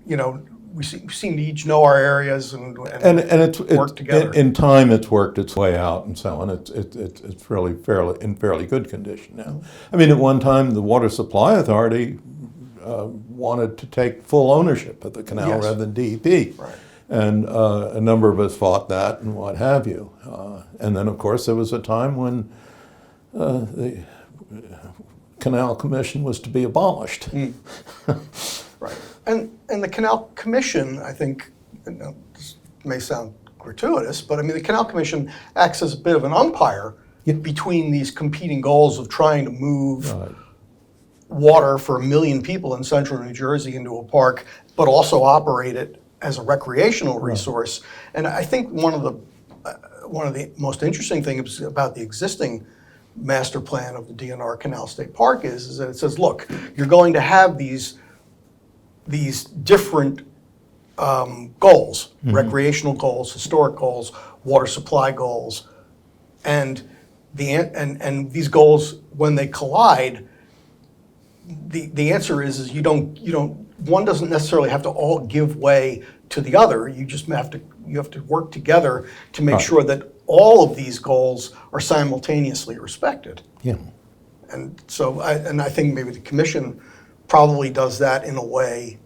you know, we seem to each know our areas and And work together. in time, it's worked its way out and so on. It's really in fairly good condition now. I mean, at one time, the Water Supply Authority wanted to take full ownership of the canal Yes. rather than DEP. Right. And a number of us fought that and what have you. And then, of course, there was a time when the Canal Commission was to be abolished. Right. And the Canal Commission, I think, you know, this may sound gratuitous, but I mean, the Canal Commission acts as a bit of an umpire between these competing goals of trying to move Right. water for 1 million people in central New Jersey into a park, but also operate it as a recreational resource. And I think one of the most interesting things about the existing master plan of the D&R Canal State Park is that it says, look, you're going to have these different goals, recreational goals, historic goals, water supply goals, and these goals, when they collide, the answer is you don't one doesn't necessarily have to all give way to the other. You just have to work together to make sure that all of these goals are simultaneously respected. Yeah. And so I think maybe the commission probably does that in a way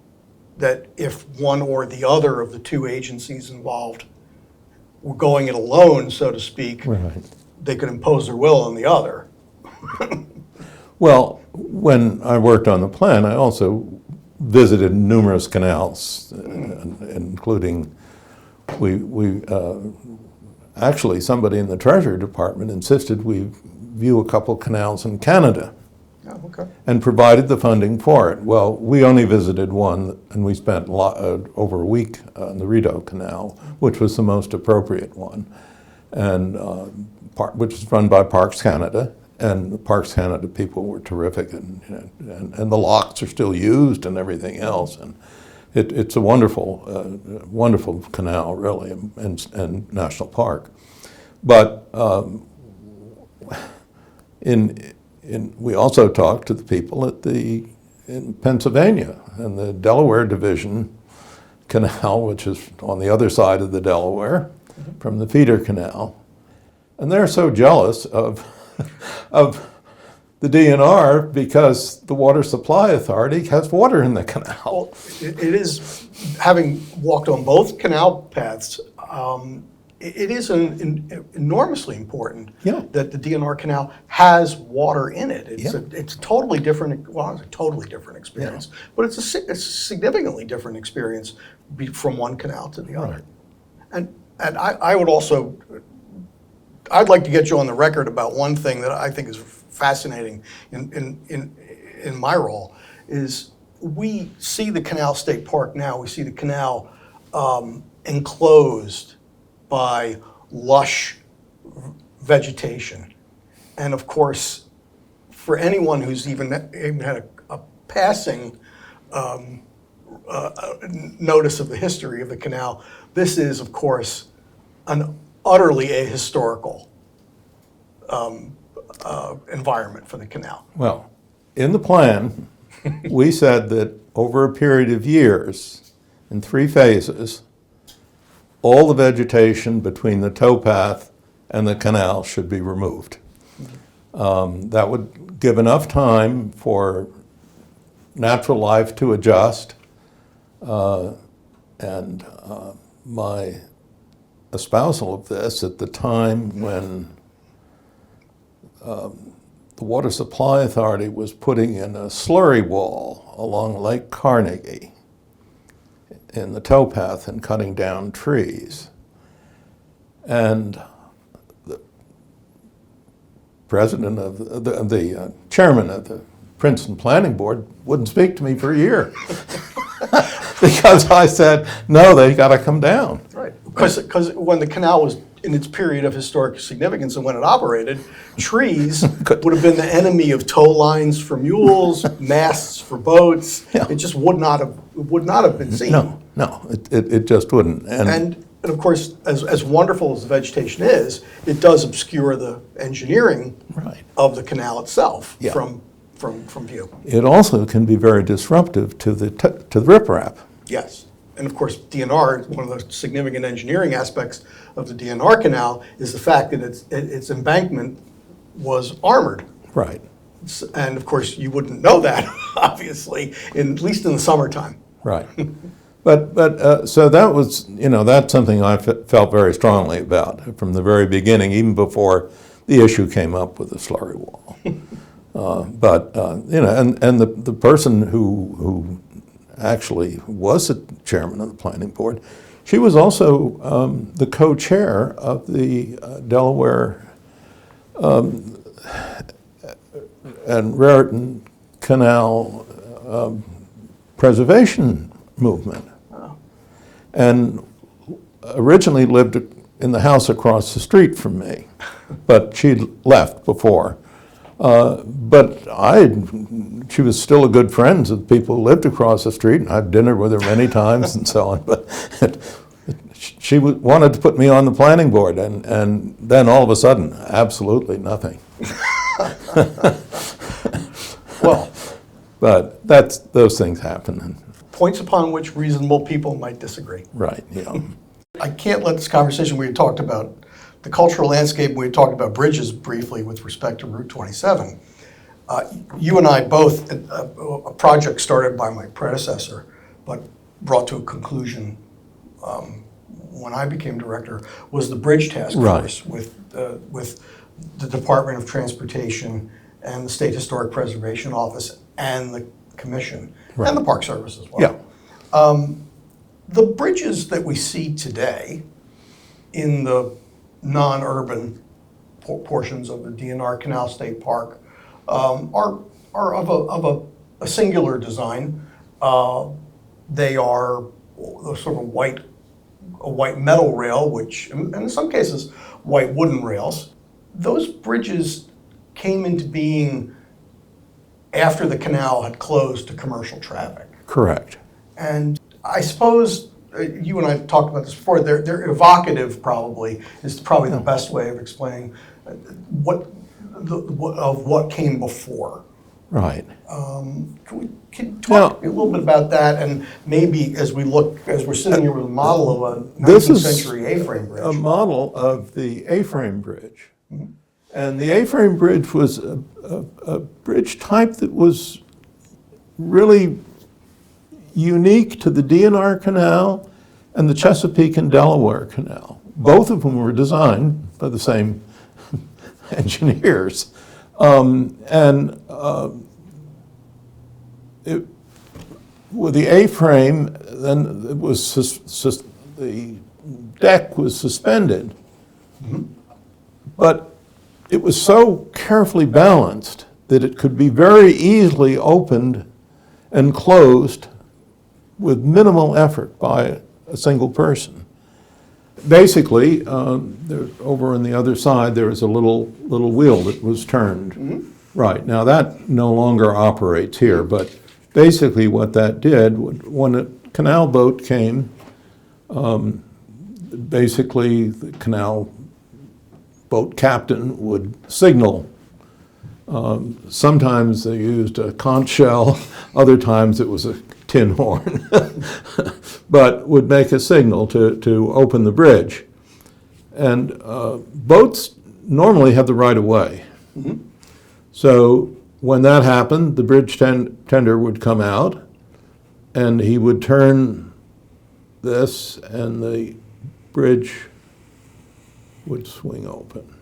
that if one or the other of the two agencies involved were going it alone, so to speak, Right. they could impose their will on the other. Well, when I worked on the plan, I also visited numerous canals, including we actually somebody in the Treasury Department insisted we view a couple canals in Canada. Oh, okay. And provided the funding for it. Well, we only visited one, and we spent over a week on the Rideau Canal, which was the most appropriate one, and which was run by Parks Canada. And the Parks Canada people were terrific, and the locks are still used and everything else. And it's a wonderful, wonderful canal, really, and national park. But we also talked to the people in Pennsylvania and the Delaware Division Canal, which is on the other side of the Delaware from the feeder canal. And they're so jealous of the D&R because the Water Supply Authority has water in the canal. Well, it is, having walked on both canal paths, it is enormously important that the D&R Canal has water in it. It's a totally different, well, it's a totally different experience, but it's a significantly different experience from one canal to the other. And I would also, I'd like to get you on the record about one thing that I think is fascinating in my role, is we see the Canal State Park now, we see the canal enclosed by lush vegetation. And of course, for anyone who's even had a passing notice of the history of the canal, this is, of course, an utterly ahistorical environment for the canal. Well, in the plan, we said that over a period of years, in 3 phases, all the vegetation between the towpath and the canal should be removed. That would give enough time for natural life to adjust, and my espousal of this at the time when the Water Supply Authority was putting in a slurry wall along Lake Carnegie in the towpath and cutting down trees. And the president of the chairman of the Princeton Planning Board wouldn't speak to me for a year. because I said, no, they got to come down. Right, because when the canal was in its period of historic significance and when it operated, trees would have been the enemy of tow lines for mules, masts for boats. Yeah. It just would not have been seen. No, it just wouldn't. And of course, as wonderful as the vegetation is, it does obscure the engineering Right. of the canal itself Yeah. from view. It also can be very disruptive to the riprap. Yes. And of course, D&R, one of the significant engineering aspects of the D&R Canal is the fact that its embankment was armored. Right. And of course, you wouldn't know that, obviously, at least in the summertime. Right. But so that was, that's something I felt very strongly about from the very beginning, even before the issue came up with the slurry wall. And the person who actually was the chairman of the planning board, she was also the co-chair of the Delaware and Raritan Canal preservation movement. And originally lived in the house across the street from me, but she'd left before. But she was still a good friend of the people who lived across the street, and I had dinner with her many times and so on. But she wanted to put me on the planning board, and then all of a sudden, absolutely nothing. Well, but those things happen. points upon which reasonable people might disagree. Right, yeah. I can't let this conversation, we had talked about the cultural landscape, we had talked about bridges briefly with respect to Route 27. You and I both, a project started by my predecessor, but brought to a conclusion when I became director, was the Bridge Task Force with the Department of Transportation and the State Historic Preservation Office and the Commission and the Park Service as well. Yeah. The bridges that we see today in the non-urban portions of the D&R Canal State Park are of a singular design. They are sort of a white metal rail, which, and in some cases, white wooden rails. Those bridges came into being after the canal had closed to commercial traffic. Correct. And I suppose you and I have talked about this before. They're evocative. Probably is probably the best way of explaining what came before. Right. Can you talk a little bit about that, and maybe as we're sitting here with a model of a 19th century A-frame bridge. A model of the A-frame bridge. Mm-hmm. And the A-frame bridge was a bridge type that was really unique to the D&R Canal and the Chesapeake and Delaware Canal, both of whom were designed by the same engineers. With the A-frame, then it was the deck was suspended, but it was so carefully balanced that it could be very easily opened and closed with minimal effort by a single person. Basically, over on the other side, there was a little wheel that was turned. Mm-hmm. Right, now that no longer operates here, but basically what that did, when a canal boat came, basically the canal boat captain would signal. Sometimes they used a conch shell, other times it was a tin horn, but would make a signal to open the bridge. And boats normally have the right of way. Mm-hmm. So when that happened, the bridge tender would come out and he would turn this and the bridge would swing open.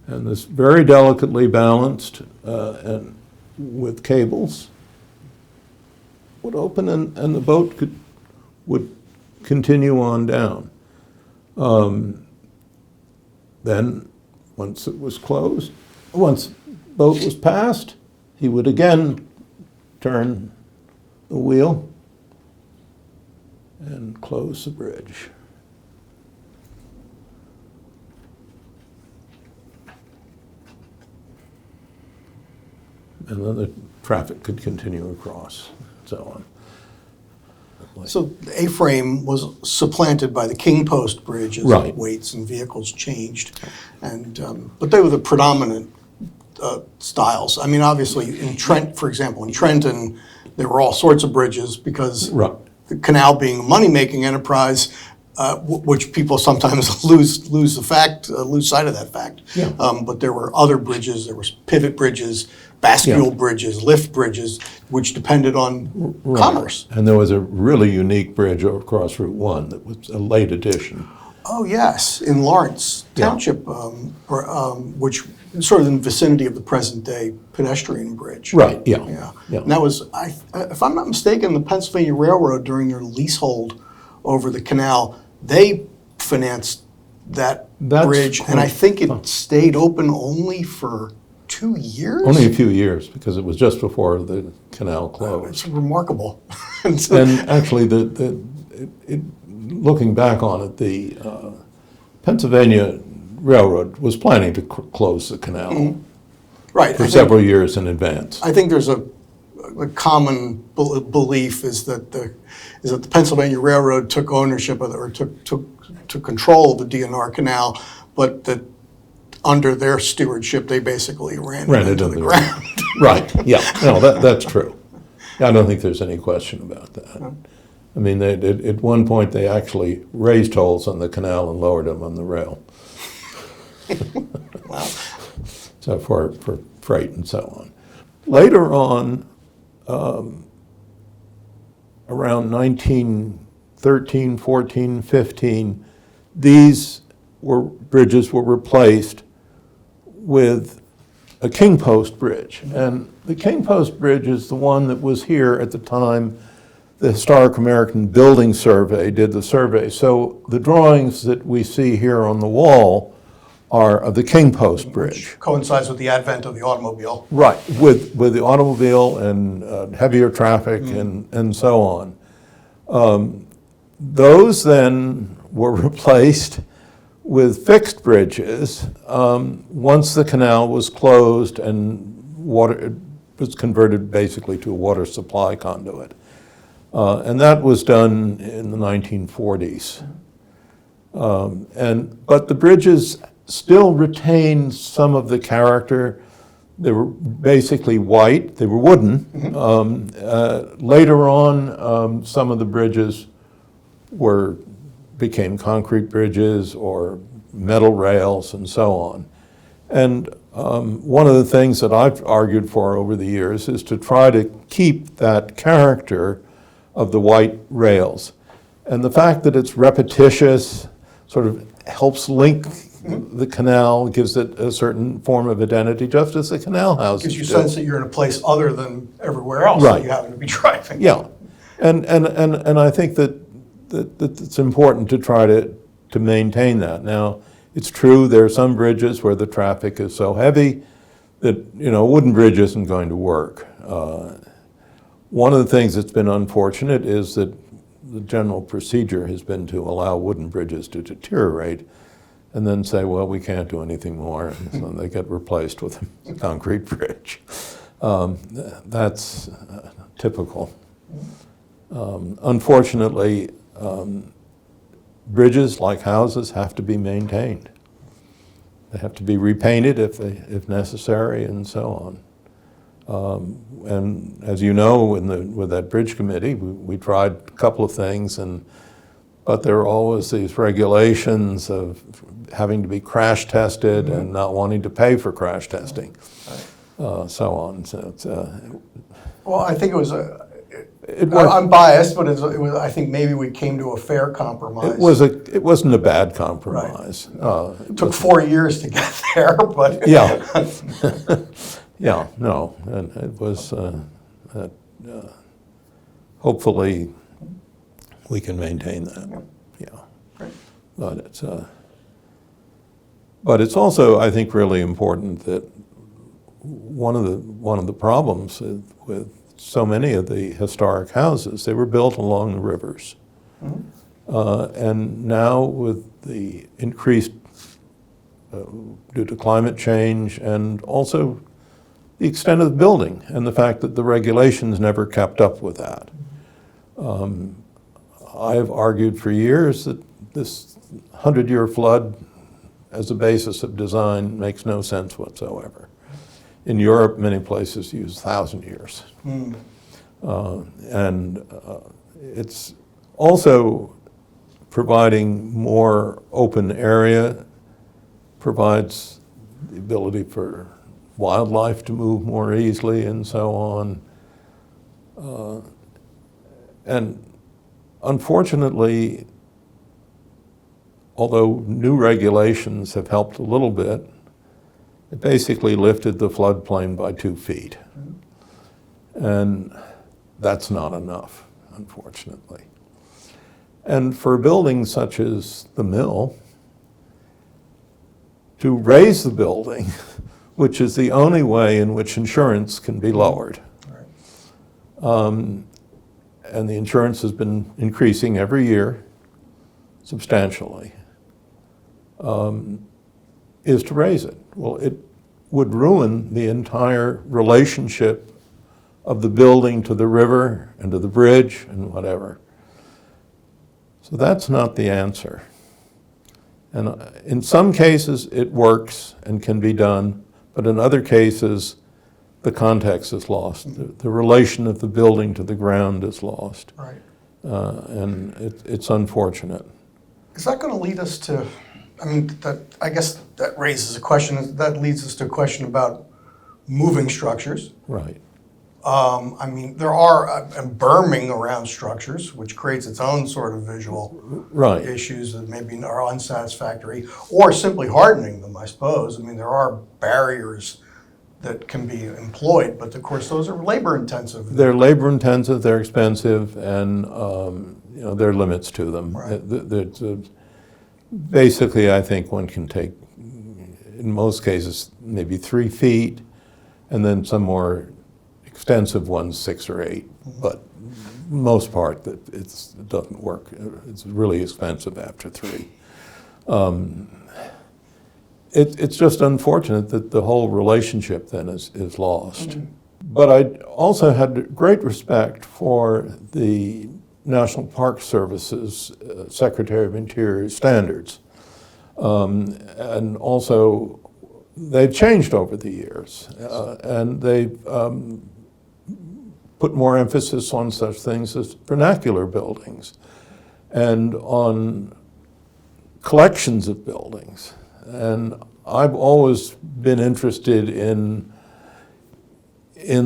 And this very delicately balanced and with cables would open and the boat would continue on down. Then once it was closed, once the boat was passed, he would again turn the wheel and close the bridge. And then the traffic could continue across, and so on. So the A-frame was supplanted by the King Post Bridge as Right. weights and vehicles changed. And, but they were the predominant styles. I mean, obviously in Trent, for example, in Trenton, there were all sorts of bridges because Right. the canal being a money-making enterprise, which people sometimes lose sight of that fact. Yeah. But there were other bridges, there was pivot bridges, bascule bridges, lift bridges, which depended on commerce. And there was a really unique bridge across Route 1 that was a late addition. Oh, yes, in Lawrence Township, which is sort of in the vicinity of the present-day pedestrian bridge. Right, yeah. Yeah. And that was, if I'm not mistaken, the Pennsylvania Railroad, during their leasehold over the canal, they financed that bridge, and I think it stayed open only for 2 years? Only a few years, because it was just before the canal closed. It's remarkable. And actually, looking back on it, the Pennsylvania Railroad was planning to close the canal Right. for several years in advance. I think there's a common belief is that the Pennsylvania Railroad took ownership of or took control of the D&R Canal, but that under their stewardship they basically ran it into the ground. Right. Yeah. No, that's true. I don't think there's any question about that. I mean, at one point they actually raised tolls on the canal and lowered them on the rail. Wow. So for freight and so on. Later on, around 1913, 14, 15, these bridges were replaced with a King Post Bridge. And the King Post Bridge is the one that was here at the time the Historic American Building Survey did the survey. So the drawings that we see here on the wall are of the King Post Bridge. Which coincides with the advent of the automobile. Right, with the automobile and heavier traffic and so on. Those then were replaced with fixed bridges once the canal was closed and water was converted basically to a water supply conduit. And that was done in the 1940s. But the bridges still retained some of the character. They were basically white, they were wooden. Later on, some of the bridges became concrete bridges or metal rails and so on. And one of the things that I've argued for over the years is to try to keep that character of the white rails. And the fact that it's repetitious sort of helps link the canal, gives it a certain form of identity, just as the canal houses Gives you do. sense that you're in a place other than everywhere else Right. that you happen to be driving. Yeah, and I think that it's important to try to maintain that. Now, it's true there are some bridges where the traffic is so heavy that a wooden bridge isn't going to work. One of the things that's been unfortunate is that the general procedure has been to allow wooden bridges to deteriorate and then say, well, we can't do anything more, and so they get replaced with a concrete bridge. That's typical. Unfortunately, bridges, like houses, have to be maintained. They have to be repainted if necessary, and so on. And as you know, with that bridge committee, we tried a couple of things, but there are always these regulations of having to be crash tested and not wanting to pay for crash testing, so on. So it's, Well, I think it was I'm biased, but it was, I think maybe we came to a fair compromise. it wasn't a bad compromise. Right. It took 4 years to get there, but Yeah. Yeah, no, and it was, hopefully we can maintain that, yeah. Great. But it's also, I think, really important that one of the problems with so many of the historic houses, they were built along the rivers. And now with the increased, due to climate change and also the extent of the building and the fact that the regulations never kept up with that. I've argued for years that this 100-year flood as a basis of design makes no sense whatsoever. In Europe, many places use 1,000 years. It's also providing more open area, provides the ability for wildlife to move more easily and so on. And unfortunately, although new regulations have helped a little bit, it basically lifted the floodplain by 2 feet. And that's not enough, unfortunately. And for a building such as the mill, to raise the building, which is the only way in which insurance can be lowered. And the insurance has been increasing every year substantially, is to raise it. Well, it would ruin the entire relationship of the building to the river and to the bridge and whatever. So that's not the answer. And in some cases, it works and can be done, but in other cases, the context is lost. The relation of the building to the ground is lost. Right. And it's unfortunate. Is that going to lead us to, I mean, I guess that raises a question, that leads us to a question about moving structures. Right. I mean, there are berming around structures, which creates its own sort of visual issues that maybe are unsatisfactory, or simply hardening them, I suppose. I mean, there are barriers that can be employed, but of course those are labor intensive. They're labor intensive, they're expensive, and there are limits to them. Right. Basically, I think one can take, in most cases, maybe 3 feet, and then some more extensive ones 6 or 8, but most part it doesn't work. It's really expensive after 3. It's just unfortunate that the whole relationship then is lost. But I also had great respect for the National Park Service's Secretary of Interior standards. And also, they've changed over the years, and they've put more emphasis on such things as vernacular buildings and on collections of buildings. And I've always been interested in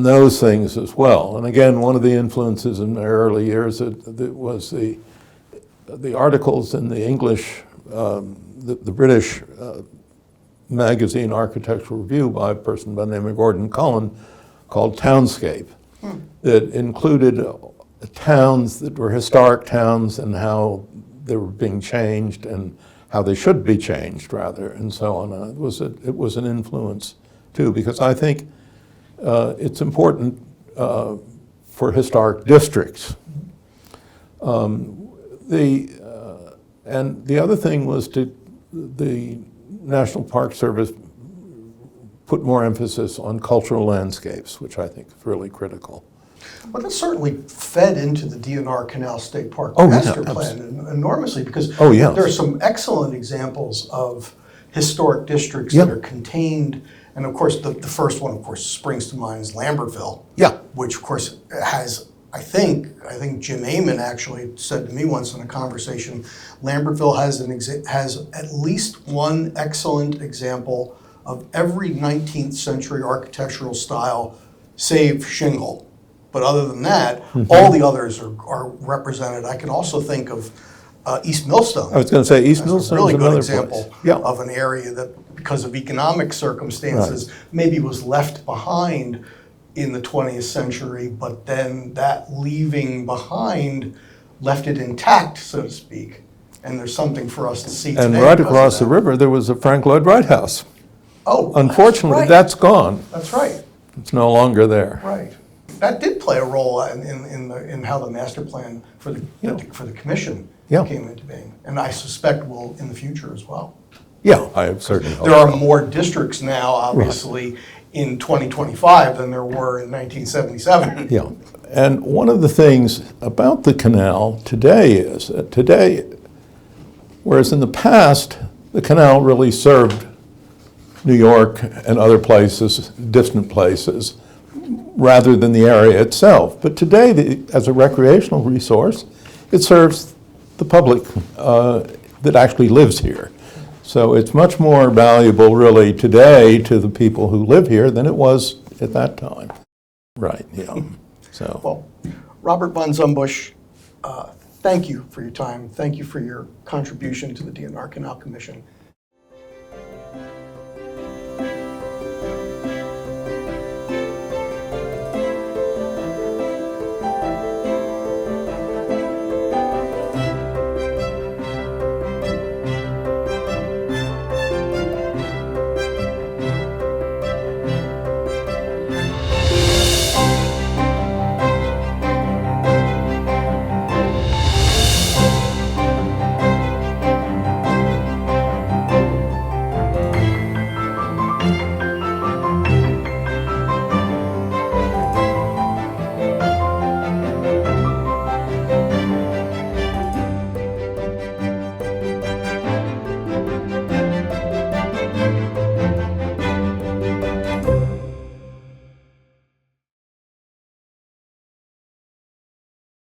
those things as well. And again, one of the influences in my early years was the articles in the English, the British magazine Architectural Review by a person by the name of Gordon Cullen called Townscape, that included towns that were historic towns and how they were being changed and how they should be changed, rather, and so on. It was an influence too, because I think it's important for historic districts. And the other thing was the National Park Service put more emphasis on cultural landscapes, which I think is really critical. Well, that certainly fed into the D&R Canal State Park master plan enormously, because there are some excellent examples of historic districts that are contained. And of course, the first one, of course, springs to mind is Lambertville, which of course has, I think Jim Amon actually said to me once in a conversation, Lambertville has at least one excellent example of every 19th century architectural style, save shingle. But other than that, all the others are represented. I can also think of East Millstone. I was going to say East Millstone is another place. Really good example of an area that, because of economic circumstances, maybe was left behind in the 20th century, but then that leaving behind left it intact, so to speak. And there's something for us to see today. And right across the river, there was a Frank Lloyd Wright House. Oh, unfortunately, that's gone. That's right. It's no longer there. Right. that did play a role in how the master plan for the commission Yeah. came into being, and I suspect will in the future as well. Yeah, I certainly hope There are so. more districts now, obviously, in 2025 than there were in 1977. Yeah, and one of the things about the canal today is that today, whereas in the past, the canal really served New York and other places, distant places, rather than the area itself. But today, as a recreational resource, it serves the public that actually lives here. So it's much more valuable, really, today to the people who live here than it was at that time. Right, yeah. So, Well, Robert von Zumbusch, thank you for your time. Thank you for your contribution to the D&R Canal Commission.